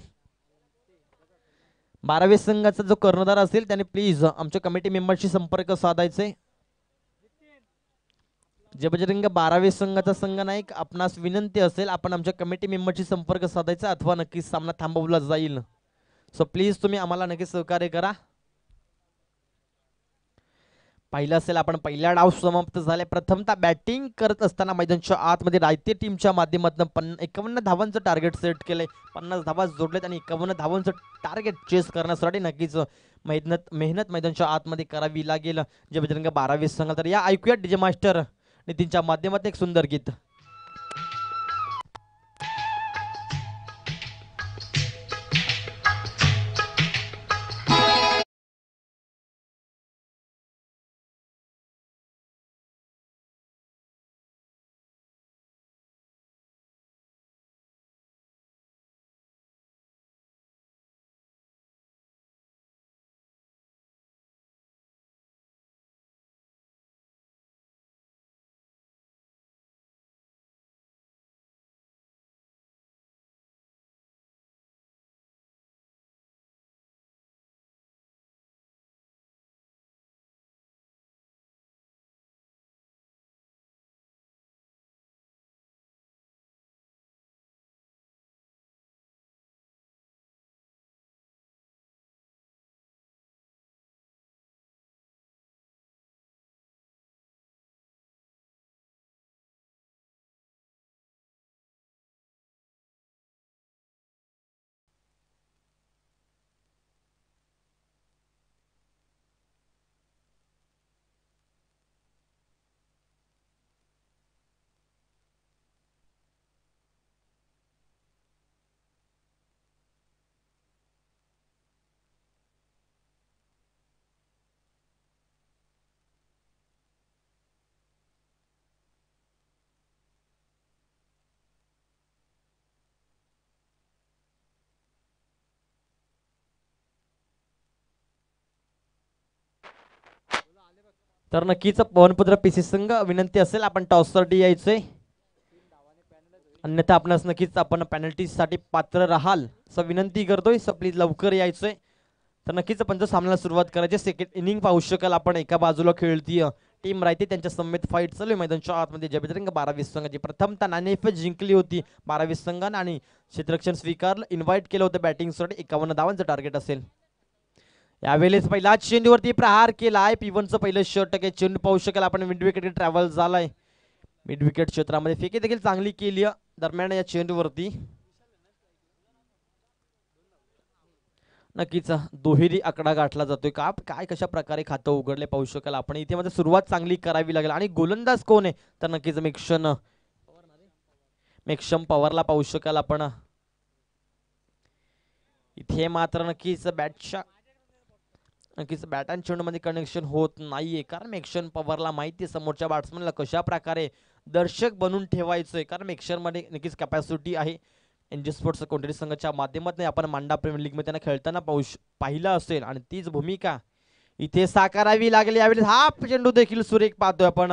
12व्या संघाचा जो कर्णधार असेल त्याने प्लीज आमच्या कमिटी मेंबरशी संपर्क साधायचे. जे बजरंग 12व्या संघाचा संघ नायक, आपणास विनंती असेल आपण आमच्या कमिटी मेंबरशी संपर्क साधायचा अथवा नक्कीच सामना थांबवला जाईल. सो प्लीज तुम्ही आम्हाला नक्कीच सहकार्य करा. पाहिलं असेल आपण पहिला डाव समाप्त झाले. प्रथमतः बॅटिंग करत असताना मैदानाच्या आतमध्ये रायते टीमच्या माध्यमातून 51 धावांचं टार्गेट सेट केलंय. 50 धावा जोडलेत आणि 51 धावांचं टार्गेट चेस करण्यासाठी नक्कीच मेहनत मैदानाच्या आतमध्ये करावी लागेल. जे बजरंग 12व्या संघ. तर या ऐकूया डीजे मास्टर नितीनच्या माध्यमातून एक सुंदर गीत. तर नक्कीच पवनपुत्र पीसी संघ विनंती असेल आपण टॉससाठी यायचंय. अन्यथा आपणास नक्कीच आपण पेनल्टी साठी पात्र राहाल असं विनंती करतोय. सो प्लीज लवकर यायचंय. तर नक्कीच पंच सामन्याला सुरुवात करायची. सेकंड इनिंग पाहू शकाल आपण. एका बाजूला खेळतीय टीम राहते त्यांच्या समेत फाईट चालू आहे मैदानच्या आतमध्ये. जबेदरंग 12-20 संघाची प्रथमतः नाणेफेक जिंकली होती 12-20 संघानं आणि क्षेत्ररक्षण स्वीकारलं. इन्व्हाइट केलं होतं बॅटिंगसाठी. 51 धावांचं टार्गेट असेल. यावेळेस पहिला चेंडूवरती प्रहार केलाय. P1चं पहिलं षटक आहे. चेंडू पाहू शकाल आपण मिड विकेट ट्रॅव्हल झालाय. मिड विकेट क्षेत्रामध्ये फेकी देखील चांगली केली दरम्यान या चेंडूवरती. नक्कीच दुहेरी आकडा गाठला जातोय का काय कशा प्रकारे खातं उघडले पाहू शकाल आपण. इथे मध्ये सुरुवात चांगली करावी लागेल. आणि गोलंदाज कोण आहे तर नक्कीच मेक्षम पवारला पाहू शकाल आपण. इथे मात्र नक्कीच बॅट अँड चेंडू मध्ये कनेक्शन होत नाहीये. कारण मेक्षम पवारला माहिती आहे समोरच्या बॅट्समॅनला कशा प्रकारे दर्शक बनून ठेवायचंय. कारण मेक्षर मध्ये नक्कीच कॅपॅसिटी आहे. एनजी स्पोर्ट्स कोणत्याही संघाच्या माध्यमातून आपण मांडा प्रीमियर लीग मध्ये त्यांना खेळताना पाहिलं असेल. आणि तीच भूमिका इथे साकारावी लागली. यावेळी हा चेंडू देखील सुरेख पाहतोय आपण.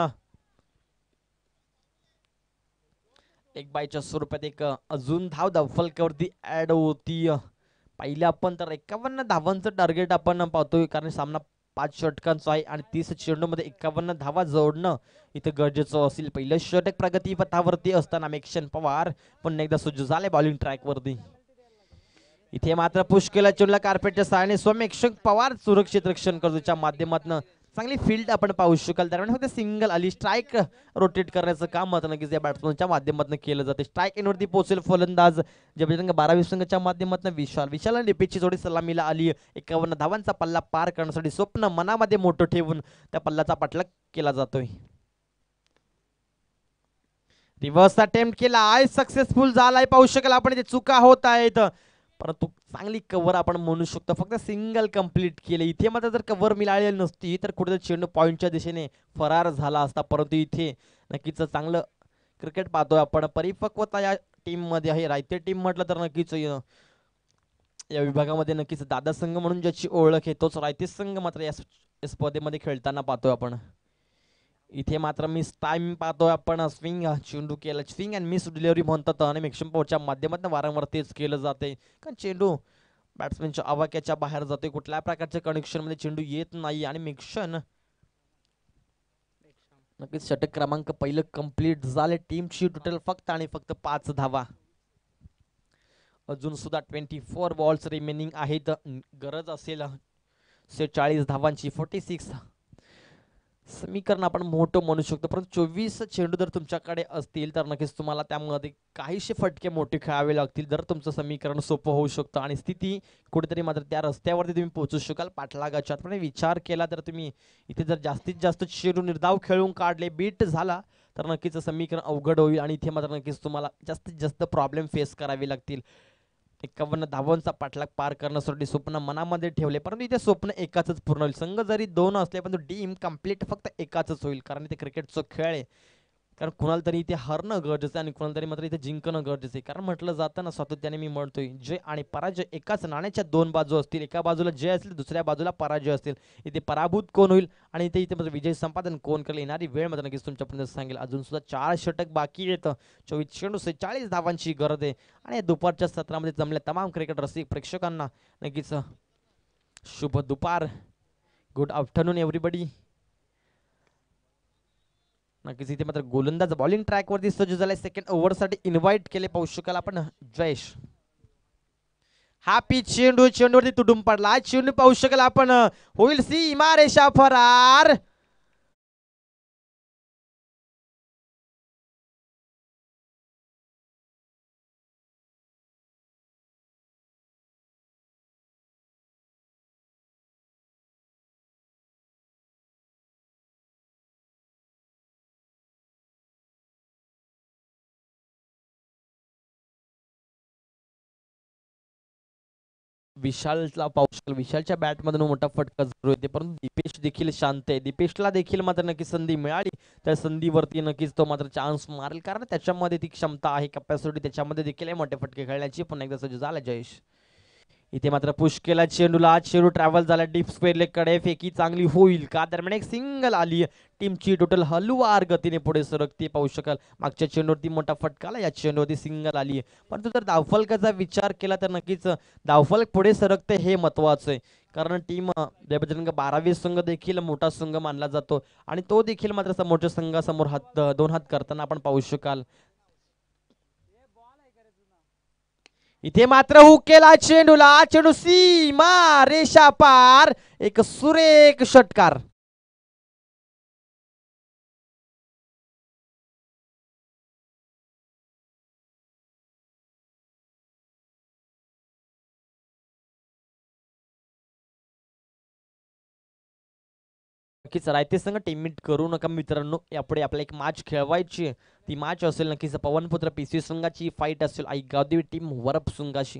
एक बायच्या स्वरूपात एक अजून धाव फलकावरती ऍड होती. पहिल्या आपण तर 51 धावांचं टार्गेट आपण पाहतोय. कारण सामना 5 षटकांचा आहे आणि 30 चेंडूमध्ये 51 धावा जोडणं इथं गरजेचं असेल. पहिलं षटक प्रगती पथावरती असताना मेक्षम पवार पुन्हा एकदा सज्ज झाले बॉलिंग ट्रॅक वरती. इथे मात्र पुश केला चेंडूला कार्पेटच्या सहाय्याने. मेक्षम पवार सुरक्षित रक्षण करतोच्या माध्यमातून चांगली फील्ड आपण पाहू शकाल. दरम्यान फक्त सिंगल आली. स्ट्राईक रोटेट करण्याचं काम मात्र नक्कीच या बॅट्समनच्या माध्यमातून केलं जाते. स्ट्राईक इनवरती पोहोचेल फलंदाज जबरदंग 12-20 संघाच्या माध्यमातून विशाल आणि डिपेची जोडी सलामीला आली. 51 धावांचा पल्ला पार करण्यासाठी स्वप्न मनामध्ये मोठं ठेवून त्या पल्ल्याचा पाठलाग केला जातोय. रिव्हर्स अटेम्प्ट केला आहे. सक्सेसफुल झालाय पाहू शकाल आपण. इथे चुका होत आहेत परंतु चांगली कव्हर आपण म्हणू शकतो. फक्त सिंगल कंप्लीट केले. इथे मात्र जर कव्हर मिळालेली नसती तर कुठेतरी चेंडू पॉईंटच्या दिशेने फरार झाला असता. परंतु इथे नक्कीच चांगलं क्रिकेट पाहतोय आपण. परिपक्वता या टीम मध्ये आहे. रायते टीम म्हटलं तर नक्कीच या विभागामध्ये नक्कीच दादा संघ म्हणून ज्याची ओळख आहे तोच रायते संघ मात्र या स्पर्धेमध्ये खेळताना पाहतोय आपण. इथे मात्र मिस टाइम पाहतोय आपण. स्विंग चेंडू केला. स्विंग अँड मिस डिलिव्हरी म्हणतात आणि मेक्षम पॉवरच्या माध्यमातून वारंवार तेच केलं जाते. कारण चेंडू बॅट्समॅनच्या आवाक्याच्या बाहेर जातोय. कुठल्या प्रकारच्या कनेक्शन मध्ये चेंडू येत नाही. आणि मेक्षण नक्कीच षटक क्रमांक पहिलं कंप्लीट झाले. टीमची टोटल फक्त आणि फक्त 5 धावा. अजून सुद्धा 24 बॉल्स रिमेनिंग आहेत. गरज असेल 40 धावांची. 46 समीकरण आपण मोठं म्हणू शकतो. परंतु 24 चेंडू जर तुमच्याकडे असतील तर नक्कीच तुम्हाला त्यामध्ये काहीशे फटके मोठे खेळावे लागतील. जर तुमचं समीकरण सोपं होऊ शकतं आणि स्थिती कुठेतरी मात्र त्या रस्त्यावरती तुम्ही पोहोचू शकाल पाठलागाच्या. पण विचार केला तर तुम्ही इथे जर जास्तीत जास्त चेंडू निर्धाव खेळून काढले बीट झाला तर नक्कीच समीकरण अवघड होईल. आणि इथे मात्र नक्कीच तुम्हाला जास्तीत जास्त प्रॉब्लेम फेस करावे लागतील. 51 धावांचा पाठलाग पार करण्यासाठी स्वप्न मनामध्ये ठेवले. परंतु इथे स्वप्न एकाच पूर्ण होईल. संघ जरी 2 असले परंतु टीम कंप्लीट फक्त एकाच होईल. कारण इथे क्रिकेटचा खेळ आहे. कारण कुणाला तरी इथे हरणं गरजेचं आहे आणि कुणाला तरी मात्र इथे जिंकणं गरजेचं आहे. कारण म्हटलं जातं ना सातत्याने मी म्हणतोय जय आणि पराजय एकाच नाण्याच्या 2 बाजू असतील. एका बाजूला जय असतील दुसऱ्या बाजूला पराजय असतील. इथे पराभूत कोण होईल आणि इथे मात्र विजय संपादन कोण करेल येणारी वेळ मात्र नक्कीच तुमच्यापर्यंत सांगेल. अजून सुद्धा 4 षटक बाकी येतं. 24 चेंडू 46 धावांची गरज आहे. आणि दुपारच्या सत्रामध्ये जमल्या तमाम क्रिकेट रसिक प्रेक्षकांना नक्कीच शुभ दुपार. Good afternoon everybody. नक्कीच इथे मात्र गोलंदाज बॉलिंग ट्रॅक वरती सज्ज झालाय. सेकंड ओव्हर साठी इन्व्हाइट केले पाहू शकाल आपण जयेश. हॅपी चेंडूवरती तुडून पडला. चेंडू पाहू शकाल आपण. होईल सीमा रेषा फरार. विशालला पाहू शकाल. विशालच्या बॅट मधून मोठा फटका जरूर येते परंतु दीपेश देखील शांत आहे. दीपेशला देखील मात्र नक्की संधी मिळाली त्या संधीवरती नक्कीच तो मात्र चान्स मारेल. कारण त्याच्यामध्ये ती क्षमता आहे कॅपॅसिटी त्याच्यामध्ये देखील मोठे फटके खेळण्याची. पुन्हा एकदा सज्ज झाला जयेश. इथे मात्र पुश केला चेंडूला, चेंडू ट्रॅव्हल झाला डीप स्क्वेअर लेग कडे, फेकी चांगली होईल का, दरम्यान एक सिंगल आली. टीमची टोटल हलवार गतीने पुढे सरकते पाहू शकाल. मागच्या चेंडूवरती मोठा फटका आला, या चेंडूवरती सिंगल आली. परंतु जर धावफलकाचा विचार केला तर नक्कीच धावफलक पुढे सरकते हे महत्वाचं आहे. कारण टीम बजरंग 12वी संघ देखील मोठा संघ मानला जातो आणि तो देखील मात्र समोरच्या संघासमोर दोन हात करताना आपण पाहू शकाल. इथे मात्र हुक केला चेंडूला, चेंडू सीमा रेषा पार, एक सुरेख षटकार. नक्कीच रायते संघ टीममेट करू नका मित्रांनो, यापुढे आपल्याला एक मॅच खेळवायची. ती मॅच असेल नक्कीच पवनपुत्र पीसी संघाची फाईट असेल आई गावदेवी टीम वरप संघाशी.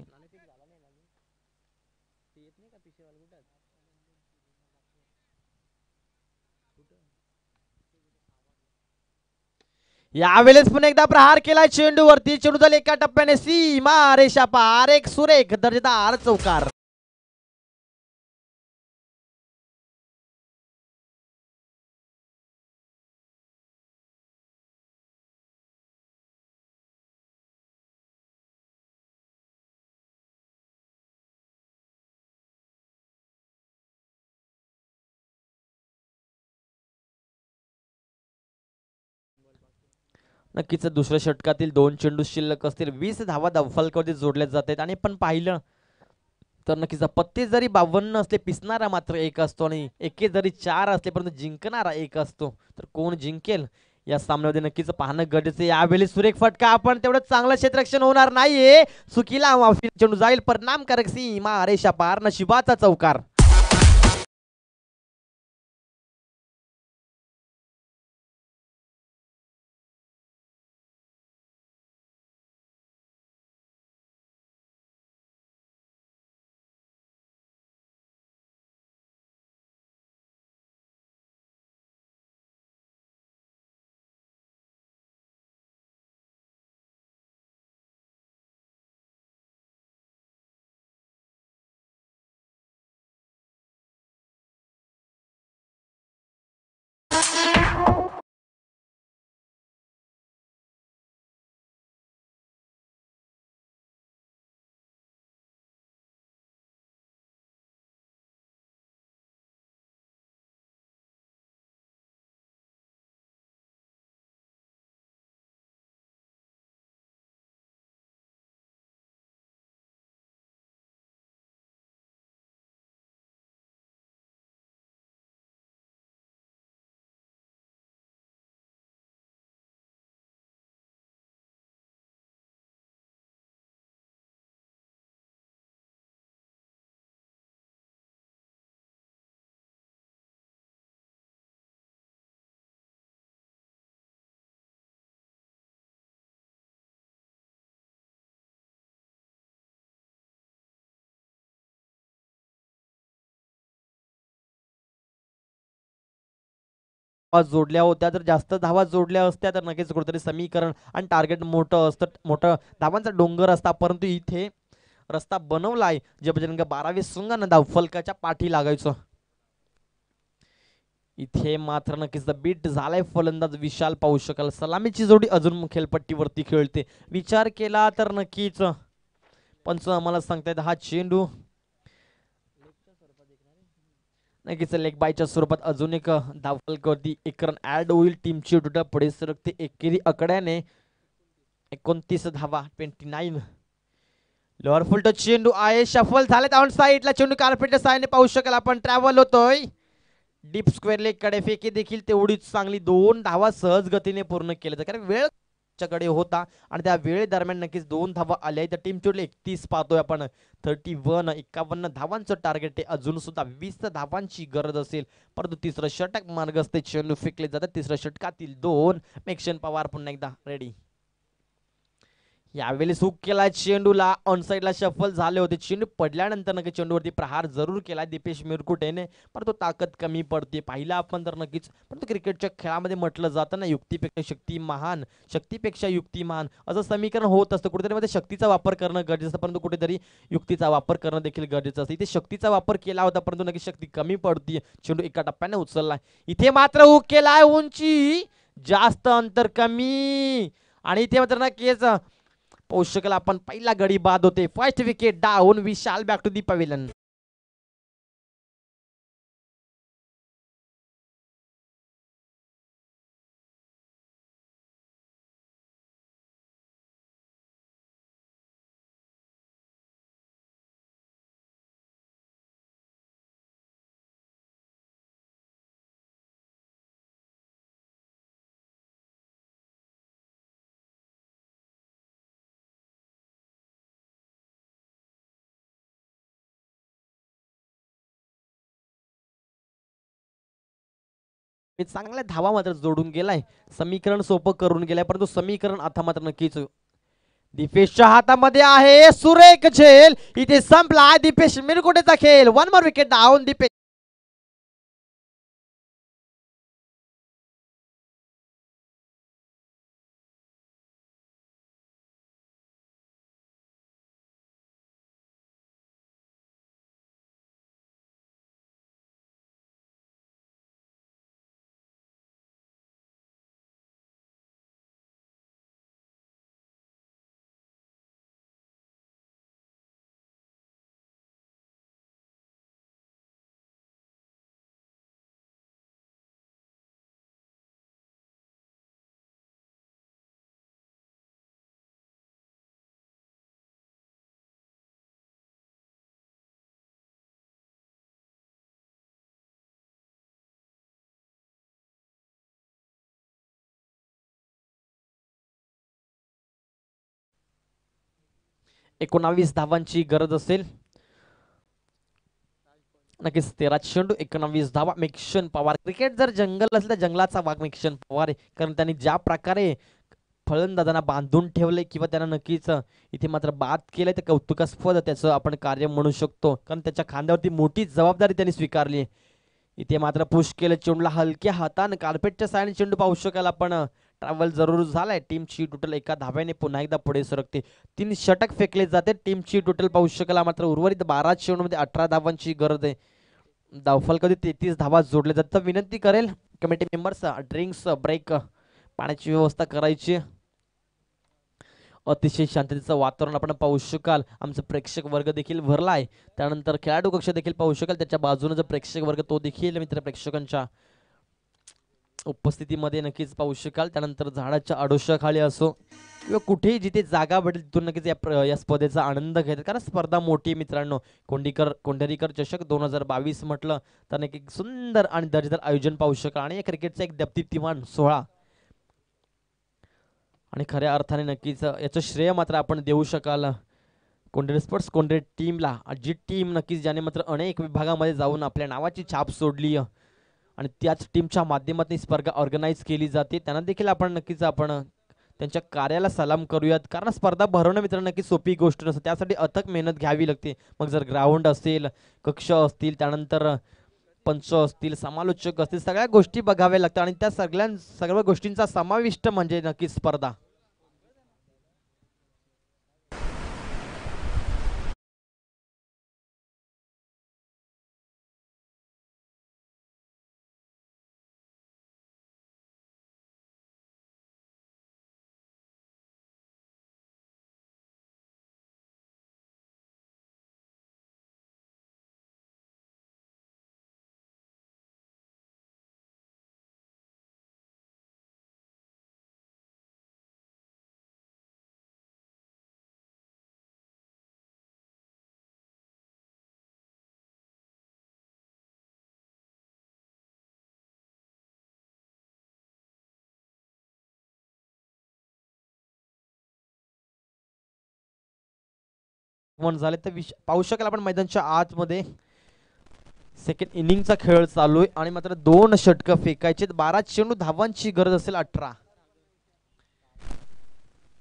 यावेळेस पुन्हा एकदा प्रहार केला चेंडूवरती, चेंडू झाले एका टप्प्याने सीमा रेषा पार, एक सुरेख दर्जेदार चौकार. नक्कीच दुसऱ्या षटकातील 2 चेंडू शिल्लक असतील, 20 धावा धावफलकावरती जोडल्या जात आहेत आणि पण पाहिलं तर नक्कीच पत्ते जरी 52 असले पिसणारा मात्र एक असतो आणि एके जरी 4 असले परंतु जिंकणारा एक असतो. तर कोण जिंकेल या सामन्यामध्ये नक्कीच पाहणं गरजेचं. यावेळी सुरेख फटका, आपण तेवढं चांगलं क्षेत्ररक्षण होणार नाहीये, चुकीला माफी, चेंडू जाईल परिणामकारक सीमा रेषा पार, नशिबाचा चौकार. जोडल्या होत्या तर जास्त धावा जोडल्या असत्या तर नक्कीच कुठेतरी समीकरण आणि टार्गेट मोठं असतं, मोठं धावांचा डोंगर असता. परंतु इथे रस्ता बनवलाय जे बजरंग 12वी संघानं धावफलकाच्या पाठी लागायचं. इथे मात्र नक्कीच बीट झालाय फलंदाज विशाल पाहू शकाल. सलामीची जोडी अजून खेळपट्टीवरती खेळते. विचार केला तर नक्कीच पंच आम्हाला सांगतायत हा चेंडू नक्कीच लेग बायच्या स्वरूपात अजून एक धावफलकावरती एक रन ऍड होईल. टीमची टोटल पुढे सरकते एकेरी आकड्याने 29 धावा 29. लोअर फुल टच चेंडू आहे, शफल झाले डाऊन साईडला, चेंडू कार्पेटच्या साहाय्याने पाहू शकाल आपण ट्रॅव्हल होतोय डीप स्क्वेअर लेग कडे. फेकी देखील तेवढीच चांगली, 2 धावा सहज गतीने पूर्ण केल्या कारण वेळ कडे होता आणि त्या वेळे दरम्यान नक्कीच 2 धावा आल्या. तर टीम टोटल 31 पाहतोय आपण. 51 धावांचं टार्गेट आहे. अजून सुद्धा 20 धावांची गरज असेल परंतु तिसरं षटक मार्गस्थ चेंडू फेकले जातात. तिसऱ्या षटकातील 2. मेक्षण पवार पुन्हा एकदा रेडी. यावेळी हुक केला चेंडूला, ऑन साईडला शफल झाले होते. चेंडू पडल्यानंतर नक्की चेंडूवरती प्रहार जरूर केला दीपेश मिरकुटेने, परंतु ताकद कमी पडते. पाहिला आपण तर नक्कीच. परंतु क्रिकेटच्या खेळामध्ये म्हटलं जातं ना, युक्तीपेक्षा शक्ती महान, शक्तीपेक्षा युक्ती महान असं समीकरण होत असतं. कुठेतरी मध्ये शक्तीचा वापर करणं गरजेचं असतं, परंतु कुठेतरी युक्तीचा वापर करणं देखील गरजेचं असतं. इथे शक्तीचा वापर केला होता, परंतु नक्की शक्ती कमी पडते. चेंडू एका टप्प्याने उचललाय. इथे मात्र हुक केलाय, उंची जास्त, अंतर कमी. आणि इथे मात्र नक्कीच पाहू शकाल आपण, पहिला गडी बाद होते. First wicket down. Vishal back to the pavilion. चांगल्या धावा मात्र जोडून गेलाय, समीकरण सोपं करून गेलाय, परंतु समीकरण आता मात्र नक्कीच दीपेशच्या हातामध्ये आहे. सुरेख झेल. इथे संपला दीपेश मिरकुटेचा खेळ. One more wicket down Deepesh. एकोणावीस धावांची गरज असेल. नक्कीच 13 चेंडू 19 धावा. मिक्शन पवार. क्रिकेट जर जंगल असेल तर जंगलाचा वाघ मिक्शन पवार आहे, कारण त्यांनी ज्या प्रकारे फलंदाजांना बांधून ठेवले किंवा त्यांना नक्कीच इथे मात्र बाद केलंय, ते कौतुकास्पद त्याचं आपण कार्य म्हणू शकतो, कारण त्याच्या खांद्यावरती मोठी जबाबदारी त्यांनी स्वीकारली. इथे मात्र पुश केलं चेंडूला हलक्या हाताने, कार्पेटच्या सायने चेंडू पाहू शकाल आपण. ट्रॅव्हल जरूर झालाय. टीमची टोटल एका धाव्याने पुन्हा एकदा पुढे सरकते. 3 षटक फेकले जाते. टीमची टोटल पाहू शकाल मात्र उर्वरित 12 चेंडूमध्ये 18 धावांची गरज आहे. धावफल कधी 33 धावा जोडले जातात. विनंती करेल कमिटी मेंबर्स, ड्रिंक्स ब्रेक, पाण्याची व्यवस्था करायची. अतिशय शांततेचं वातावरण आपण पाहू शकाल. आमचं प्रेक्षक वर्ग देखील भरला आहे. त्यानंतर खेळाडू कक्ष देखील पाहू शकाल. त्याच्या बाजूने जो प्रेक्षक वर्ग तो देखील मित्र प्रेक्षकांच्या उपस्थितीमध्ये नक्कीच पाहू शकाल. त्यानंतर झाडाच्या आडोशाखाली असो किंवा कुठेही जिथे जागा भेटेल तिथून नक्कीच या स्पर्धेचा आनंद घेतात, कारण स्पर्धा मोठी मित्रांनो. कोंढेरीकर चषक 2022 म्हटलं तर एक सुंदर आणि दर्जेदार आयोजन पाहू शकाल, आणि या क्रिकेटचा एक दप्तिमान सोहळा, आणि खऱ्या अर्थाने नक्कीच याचं श्रेय मात्र आपण देऊ शकाल कोंढेरी स्पोर्ट्स कोंढेरी टीमला. जी टीम नक्कीच ज्याने मात्र अनेक विभागामध्ये जाऊन आपल्या नावाची छाप सोडली, आणि त्याच टीमच्या माध्यमातून स्पर्धा ऑर्गनाईज केली जाते. त्यांना देखील आपण नक्कीच त्यांच्या कार्याला सलाम करूयात, कारण स्पर्धा भरवणं मित्र नक्की सोपी गोष्ट नसते. त्यासाठी अथक मेहनत घ्यावी लागते. मग जर ग्राउंड असेल, कक्ष असतील, त्यानंतर पंच असतील, समालोचक असतील, सगळ्या गोष्टी बघाव्या लागतात, आणि त्या सर्व गोष्टींचा समाविष्ट म्हणजे नक्कीच स्पर्धा. झाले तर पाहू शकाल आपण मैदानच्या आतमध्ये सेकंड इनिंगचा खेळ चालू आहे, आणि मात्र 2 षटकं फेकायचे. 12 चेंडू धावांची गरज असेल 18.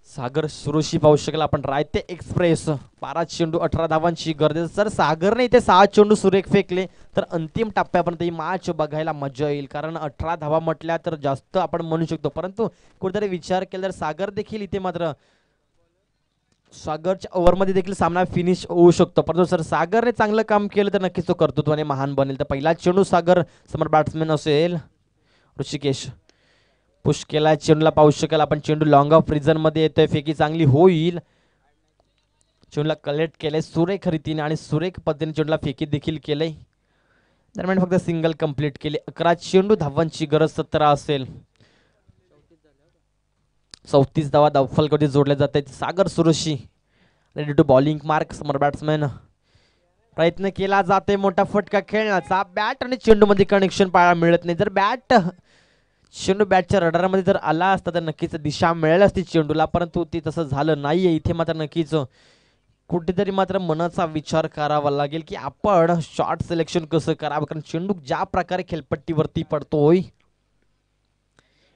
सागर सुरोशी पाहू शकेल आपण. रायते एक्सप्रेस 12 चेंडू 18 धावांची गरज. जर सागरने इथे 6 चेंडू सुरेख फेकले तर अंतिम टप्प्यापर्यंत ही मॅच बघायला मजा येईल, कारण 18 धावा म्हटल्या तर जास्त आपण म्हणू शकतो, परंतु कुठेतरी विचार केला तर सागर देखील इथे मात्र सागरच्या ओव्हरमध्ये देखील सामना फिनिश होऊ शकतो, परंतु सर सागरने चांगलं काम केलं तर नक्कीच तो कर्तृत्वाने महान बनेल. तर पहिला चेंडू सागर समोर बॅट्समॅन असेल ऋषिकेश. पुश केला चेंडूला पाहू शकाल आपण. चेंडू लॉंग ऑफ रिझन मध्ये येतोय, फेकी चांगली होईल. चेंडूला कलेक्ट केलंय सुरेख रीतीने आणि सुरेख पद्धतीने चेंडूला फेकी देखील केलंय. दरम्यान फक्त सिंगल कंप्लीट केले. 11 चेंडू धावांची गरज 17 असेल. 34 धावा धावफलकावरती जोडल्या जात आहेत. Sagar Suroshi ready to bowling mark. समोर बॅट्समॅन. प्रयत्न केला जाते मोठा फटका खेळण्याचा. बॅट आणि चेंडू मध्ये कनेक्शन पाहायला मिळत नाही. जर चेंडू बॅटच्या रडारमध्ये जर आला असता तर नक्कीच दिशा मिळाली असती चेंडूला, परंतु ते तसं झालं नाहीये. इथे मात्र नक्कीच कुठेतरी मात्र मनाचा विचार करावा लागेल की आपण शॉर्ट सिलेक्शन कसं करावं, कारण चेंडू ज्या प्रकारे खेळपट्टीवरती पडतोय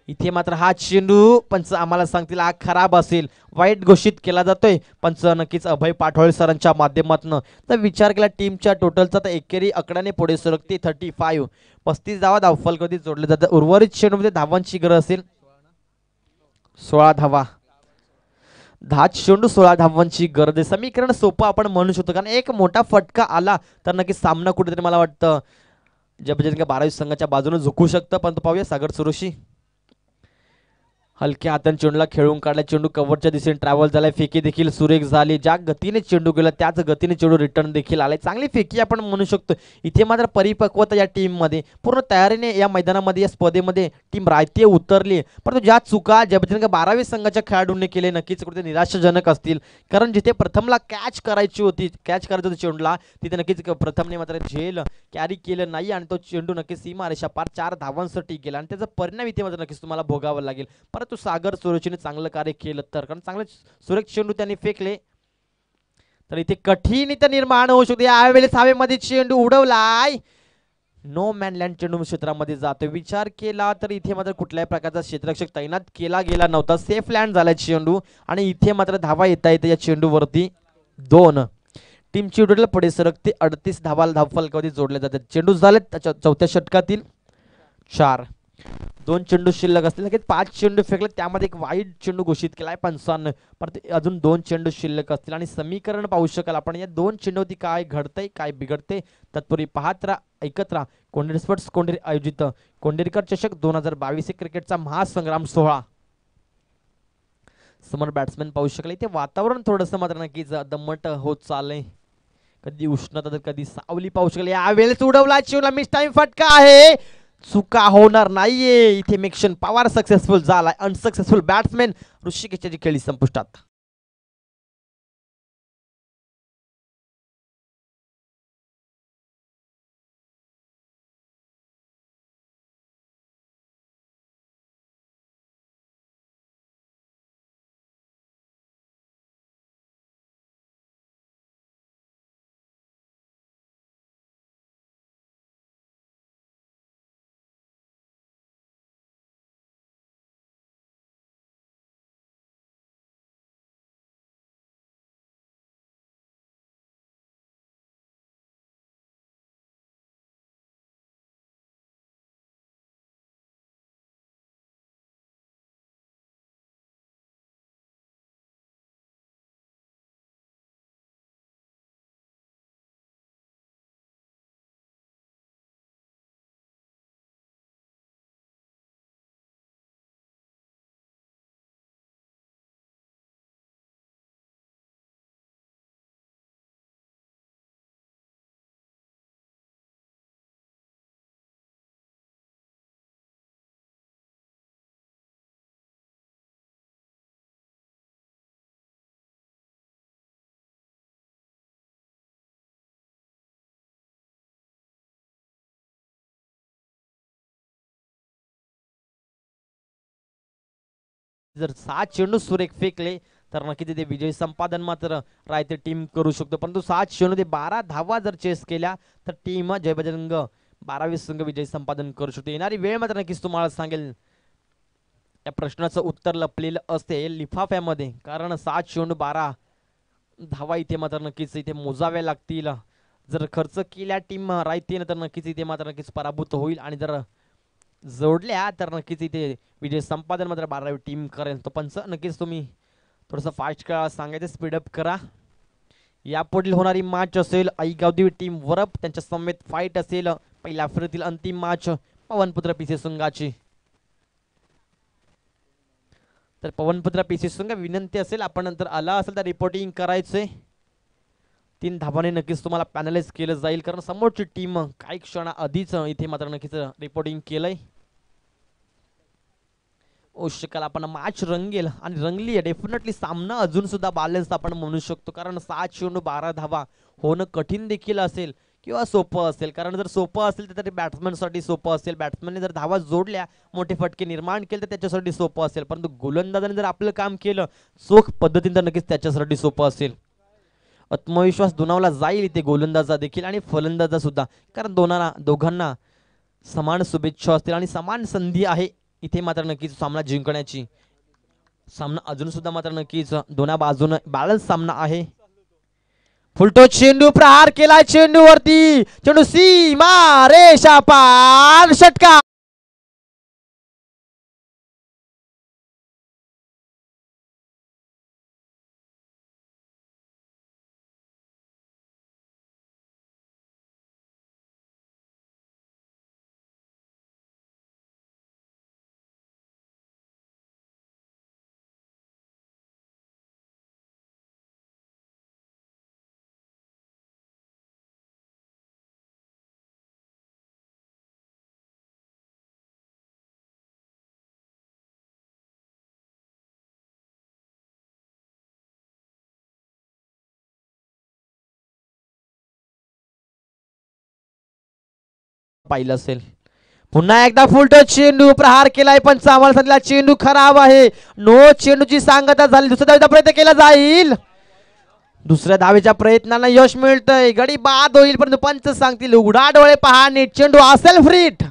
इथे मात्र हा चेंडू पंच आम्हाला सांगतील हा खराब असेल, वाईट घोषित केला जातोय. पंच नक्कीच अभय पाठोळे सरांच्या माध्यमातून तर विचार केला टीमच्या टोटलचा तर एकेरी आकड्याने पुढे सरकते 35. 35 धावा धावफलकावरती जोडले जातात. उर्वरित चेंडूमध्ये धावांची गरज असेल 16 धावा. 10 चेंडू 16 धावांची गरज आहे. समीकरण सोपं आपण म्हणू शकतो, कारण एक मोठा फटका आला तर नक्कीच सामना कुठेतरी मला वाटतं जबरदस्त 12 संघाच्या बाजूने झुकू शकतं. पण पाहूया सागर सुरोशी हलक्या हाताने चेंडूला खेळून काढला. चेंडू कव्हरच्या दिशेने ट्रॅव्हल झालाय. फेकी देखील सुरेख झाली. ज्या गतीने चेंडू गेला त्याच गतीने चेंडू रिटर्न देखील आलाय. चांगली फेकी आपण म्हणू शकतो. इथे मात्र परिपक्वता या टीम मध्ये पूर्ण तयारीने या मैदानामध्ये या स्पर्धेमध्ये टीम रायते उतरली, परंतु ज्या चुका जबरदस्त 12 संघाच्या खेळाडूंनी केले नक्कीच कुठे निराशाजनक असतील, कारण जिथे प्रथमला कॅच करायची होती, कॅच करायचं होतं चेंडूला, तिथे नक्कीच प्रथमने मात्र झेल कॅरी केलं नाही आणि तो चेंडू नक्कीच सीमारेषा पार 4 धावांसाठी गेला आणि त्याचा परिणाम इथे मात्र नक्कीच तुम्हाला भोगावा लागेल. परंतु सागर सुरोशीने चांगलं कार्य केलं तर, कारण चांगले सुरेख चेंडू त्यांनी फेकले तर इथे कठीण इथं निर्माण होऊ शकते. यावेळेस हवेमध्ये चेंडू उडवलाय. नो मॅन लँड चेंडू क्षेत्रामध्ये जातो. विचार केला तर इथे मात्र कुठल्याही प्रकारचा क्षेत्ररक्षक तैनात केला गेला नव्हता. सेफ लँड झाला चेंडू आणि इथे मात्र धावा येता येते या चेंडूवरती 2. टीमची टोटल पुढे सरकते 38 धावा धावफलकावरती जोडले जातात. चेंडू झाले चौथ्या षटकातील 4. 2 चेंडू शिल्लक असतील. नक्कीच 5 चेंडू फेकले, त्यामध्ये एक वाईट चेंडू घोषित केलाय 55. परत अजून 2 चेंडू शिल्लक असतील आणि समीकरण पाहू शकाल आपण. या 2 चेंडूवरती काय घडतंय काय बिघडते तत्पूर्वी पाहत राहा, ऐकत राहा. कोंढेरी स्पोर्ट्स कोंढेरी आयोजित कोंढेरीकर चषक 2022 क्रिकेटचा महासंग्राम सोहळा. समोर बॅट्समॅन पाहू शकाल. इथे वातावरण थोडंसं मात्र नक्कीच दमट होत चाललंय. कधी उष्णता तर कधी सावली पाहू शकाल. यावेळेस उडवला चेंडूला मिस टाइम फटका आहे. चुका होणार नाहीये. इथे मिक्शन पवार सक्सेसफुल झालाय. अनसक्सेसफुल बॅट्समॅन ऋषिकेशची खेळी संपुष्टात. जर 6 चेंडू सुरेख फेकले तर नक्की तिथे विजय संपादन मात्र रायते टीम करू शकतो, परंतु 7 चेंडू ते 12 धावा जर चेस केल्या तर टीम जय बजरंग 12 संघ विजय संपादन करू शकतो. येणारी वेळ मात्र नक्कीच तुम्हाला सांगेल या प्रश्नाचं उत्तर लपलेलं असेल लिफाफ्यामध्ये, कारण 7 चेंडू 12 धावा इथे मात्र नक्कीच इथे मोजाव्या लागतील. जर खर्च केल्या टीम राहतील तर नक्कीच इथे मात्र नक्कीच पराभूत होईल, आणि जर जोडल्या तर नक्कीच इथे विजय संपादन मात्र 12वी टीम करेल. तो पंच नक्कीच तुम्ही थोडंसं फास्ट सांगायचं, स्पीडअप करा. यापुढील होणारी मॅच असेल ऐगावदेवी टीम वरप त्यांच्या समेत फाईट असेल पहिल्या फेरीतील अंतिम मॅच पवनपुत्र पीसी संघाची. तर पवनपुत्र पीसी संघ विनंती असेल आपण नंतर आला असेल तर रिपोर्टिंग करायचंय. 3 धाबाने नक्कीच तुम्हाला पॅनलाइज केलं जाईल, कारण समोरची टीम काही क्षण आधीच इथे मात्र नक्कीच रिपोर्टिंग केलंय. शकाल आपण मॅच रंगेल आणि रंगली आहे डेफिनेटली. सामना अजून सुद्धा बॅलन्स आपण म्हणू शकतो, कारण 7 चेंडू 12 धावा होणं कठीण देखील असेल किंवा सोपं असेल. कारण जर सोपं असेल तर बॅट्समनसाठी सोपं असेल, बॅट्समनने जर धावा जोडल्या मोठे फटके निर्माण केले तर त्याच्यासाठी सोपं असेल, परंतु गोलंदाजाने जर आपलं काम केलं चोख पद्धतीने तर नक्कीच त्याच्यासाठी सोपं असेल. आत्मविश्वास दुणावला जाईल इथे गोलंदाजा देखील आणि फलंदाजा सुद्धा, कारण दोघांना समान शुभेच्छा असतील आणि समान संधी आहे इथे मात्र नक्कीच सामना जिंकण्याची. सामना अजून सुद्धा मात्र नक्कीच दोन्ही बाजूने बॅलन्स सामना आहे. फुलटो चेंडू, प्रहार केलाय चेंडू वरती, चेंडू सीमा रेषा पार, षटकार. पाहिलं असेल पुन्हा एकदा फुलटो चेंडू, प्रहार केलाय पण आम्हाला सांगितला चेंडू खराब आहे. नो चेंडूची सांगता झाली, दुसऱ्या धावेचा प्रयत्न केला जाईल. दुसऱ्या धावेच्या प्रयत्नाला यश मिळतंय, गडी बाद होईल परंतु पंच सांगतील उघडा डोळे पहा नीट, चेंडू असेल फ्रीट.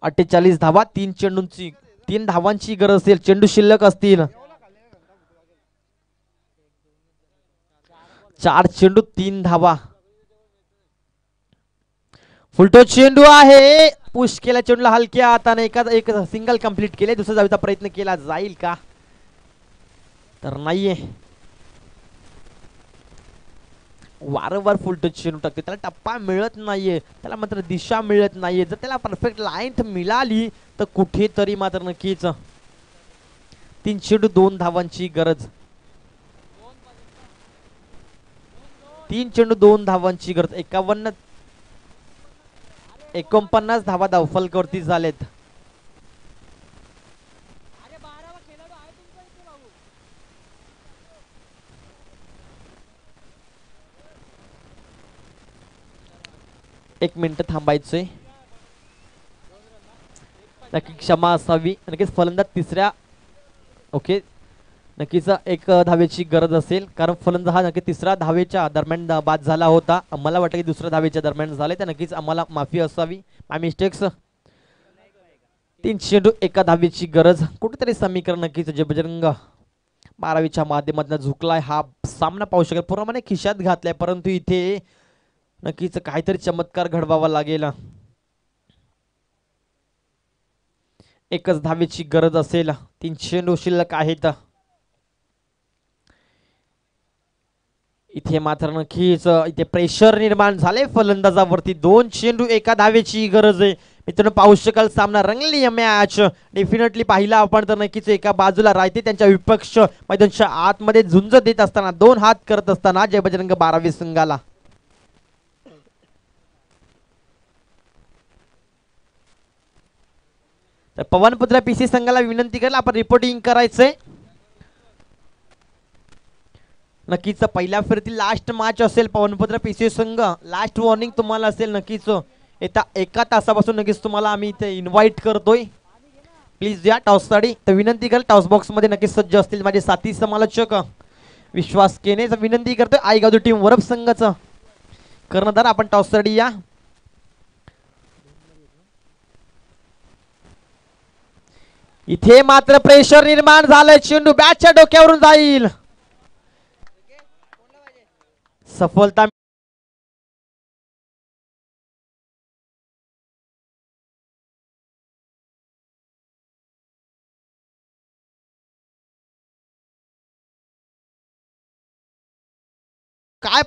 अठ्ठेचाळीस धावा, 3 धावांची गरज असेल, चेंडू शिल्लक असतील. 4 चेंडू 3 धावा. फुलटो चेंडू आहे, पुश केला चेंडूला हलक्या हाताने, एक सिंगल कंप्लीट केले. दुसऱ्या धावेचा प्रयत्न केला जाईल का, तर नाहीये. वारंवार फुलटो चेंडू टाकते, त्याला टप्पा मिळत नाहीये, त्याला मात्र दिशा मिळत नाहीये. जर त्याला परफेक्ट लाईन मिळाली तर कुठेतरी मात्र नक्कीच 3 चेंडू 2 धावांची गरज. 3 चेंडू 2 धावांची गरज. 49 धावा धावफलकावरती झालेत. एक मिनिट थांबायचंय, नक्की क्षमा असावी. नक्कीच फलंदाज तिसऱ्या, ओके, नक्कीच 1 धावेची गरज असेल, कारण फलंदाज हा नक्की तिसऱ्या धावेच्या दरम्यान बाद झाला होता. मला वाटतं की दुसऱ्या धावेच्या दरम्यान झाले, तर नक्कीच आम्हाला माफी असावी, माय मिस्टेक्स. 3 चेंडू 1 धावेची गरज. कुठेतरी समीकरण नक्कीच जे बजरंग 12वीच्या माध्यमातून झुकलाय हा सामना पाहू शकेल, पूर्णपणे खिशात घातलाय, परंतु इथे नक्कीच काहीतरी चमत्कार घडवावा लागेल. 1 धावेची गरज असेल. 3 चेंडू शिल्लक आहेत. इथे मात्र नक्कीच इथे प्रेशर निर्माण झाले फलंदाजावरती. 2 चेंडू 1 धावेची गरज आहे. मित्रांनो पाहू शकाल सामना रंगली मॅच. डेफिनेटली पाहिला आपण तर नक्कीच एका बाजूला राहते त्यांच्या विपक्ष मैदानाच्या आतमध्ये झुंज देत असताना, 2 हात करत असताना जय बजरंग 12वी संघाला. तर पवनपुत्र पीसी संघाला विनंती करेल आपण रिपोर्टिंग करायचंय. नक्कीच पहिल्या फेरीतील लास्ट मॅच असेल पवनपुत्र पीसी संघ. लास्ट वॉर्निंग तुम्हाला असेल नक्कीच येत्या 1 तासापासून नक्कीच तुम्हाला आम्ही इथे इन्व्हाइट करतोय. प्लीज या टॉससाठी. तर विनंती करेल टॉस बॉक्स मध्ये नक्कीच सज्ज असतील माझे साथी समालोचक. विश्वास केने विनंती करतोय आईगाव टीम वरप संघाचं कर्णधार आपण टॉससाठी या. इथे मात्र प्रेशर निर्माण झालंय. चेंडू बॅटच्या डोक्यावरून जाईल. सफलता काय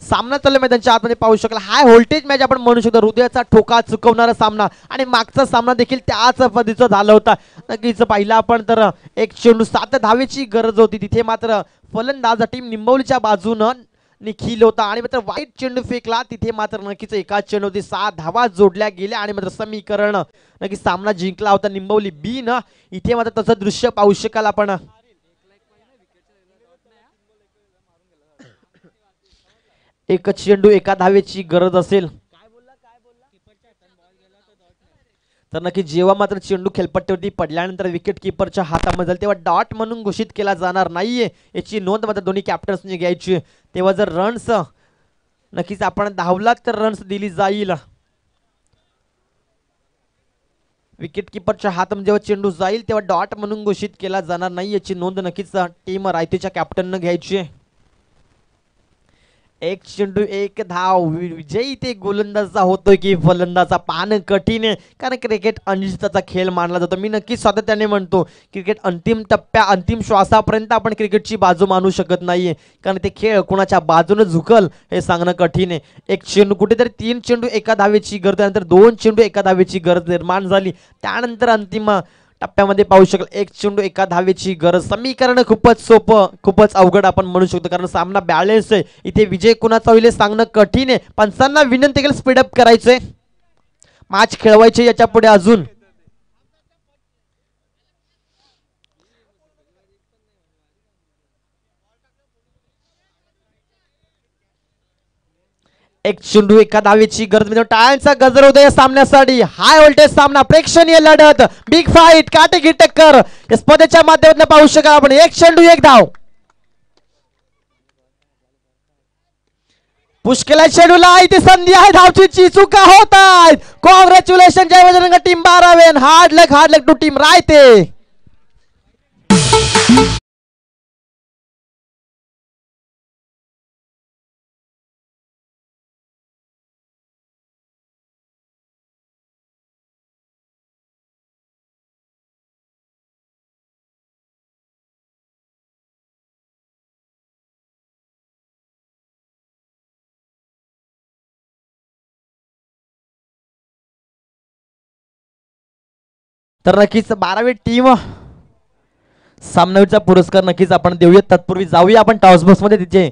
सामना चालू मैदानाच्या आतमध्ये पाहू शकाल. हाय व्होल्टेज मॅच आपण म्हणू शकतो. हृदयाचा ठोका चुकवणारा सामना आणि मागचा सामना देखील त्याच पद्धतीचा झाला होता. नक्कीच पाहिला आपण तर 1 चेंडू 7 धावेची गरज होती. तिथे मात्र फलंदाज टीम निंबवलीच्या बाजूनं निखिल होता आणि मात्र वाईट चेंडू फेकला. तिथे मात्र नक्कीच 1 चेंडूवरती 7 धावा जोडल्या गेल्या आणि मात्र समीकरण नक्कीच सामना जिंकला होता निंबवली बी न. इथे मात्र तसं दृश्य पाहू शकाल आपण. 1 चेंडू 1 धावेची गरज असेल. तर नक्की जेव्हा मात्र चेंडू खेळपट्टीवरती पडल्यानंतर विकेट किपरच्या हातामध्ये जाईल तेव्हा डॉट म्हणून घोषित केला जाणार नाहीये. याची नोंद मात्र दोन्ही कॅप्टन्सनी घ्यायची. तेव्हा जर रन्स नक्कीच आपण धावलात तर रन्स दिली जाईल. विकेट किपरच्या हातामध्ये जेव्हा चेंडू जाईल तेव्हा डॉट म्हणून घोषित केला जाणार नाही. याची नोंद नक्कीच टीम रायतेच्या कॅप्टननं घ्यायची आहे. 1 चेंडू 1 धाव. विजय इथे गोलंदाजा होतोय की फलंदाजा पाहणं कठीण आहे, कारण क्रिकेट अनिश्चिततेचा खेळ मानला जातो. मी नक्कीच सातत्याने म्हणतो क्रिकेट अंतिम टप्प्या अंतिम श्वासापर्यंत आपण क्रिकेटची बाजू मानू शकत नाहीये, कारण ते खेळ कोणाच्या बाजूने झुकल हे सांगणं कठीण आहे. 1 चेंडू कुठेतरी 3 चेंडू 1 धावेची गरज, त्यानंतर 2 चेंडू 1 धावेची गरज निर्माण झाली. त्यानंतर अंतिम टप्प्यामध्ये पाहू शकाल 1 चेंडू 1 धावेची गरज. समीकरण खूपच सोपं खूपच अवघड आपण म्हणू शकतो, कारण सामना बॅलन्स आहे. इथे विजय कुणाचा होईल सांगणं कठीण आहे. पंचांना विनंती केली स्पीडअप करायचंय, मॅच खेळवायचे याच्या पुढे अजून. एक चेंडू 1 धावेची गरज. म्हणजे टाळ्यांचा गजर उदय सामन्यासाठी. हाय व्होल्टेज सामना, प्रेक्षणीय लढत, बिग फाईट, काटेकी टक्कर या स्पर्धेच्या माध्यमातून पाहू शकाल आपण. 1 चेंडू 1 धाव. पुष्कळ चेंडूला इथे संधी आहे धावची. चुका होत आहेत. Congratulation Jai Bajrang team 12 hard luck to team Rayate. तर नक्कीच 12वी टीम सामनावीरचा पुरस्कार नक्कीच आपण देऊया. तत्पूर्वी जाऊया आपण टॉस बॉक्स मध्ये तिथे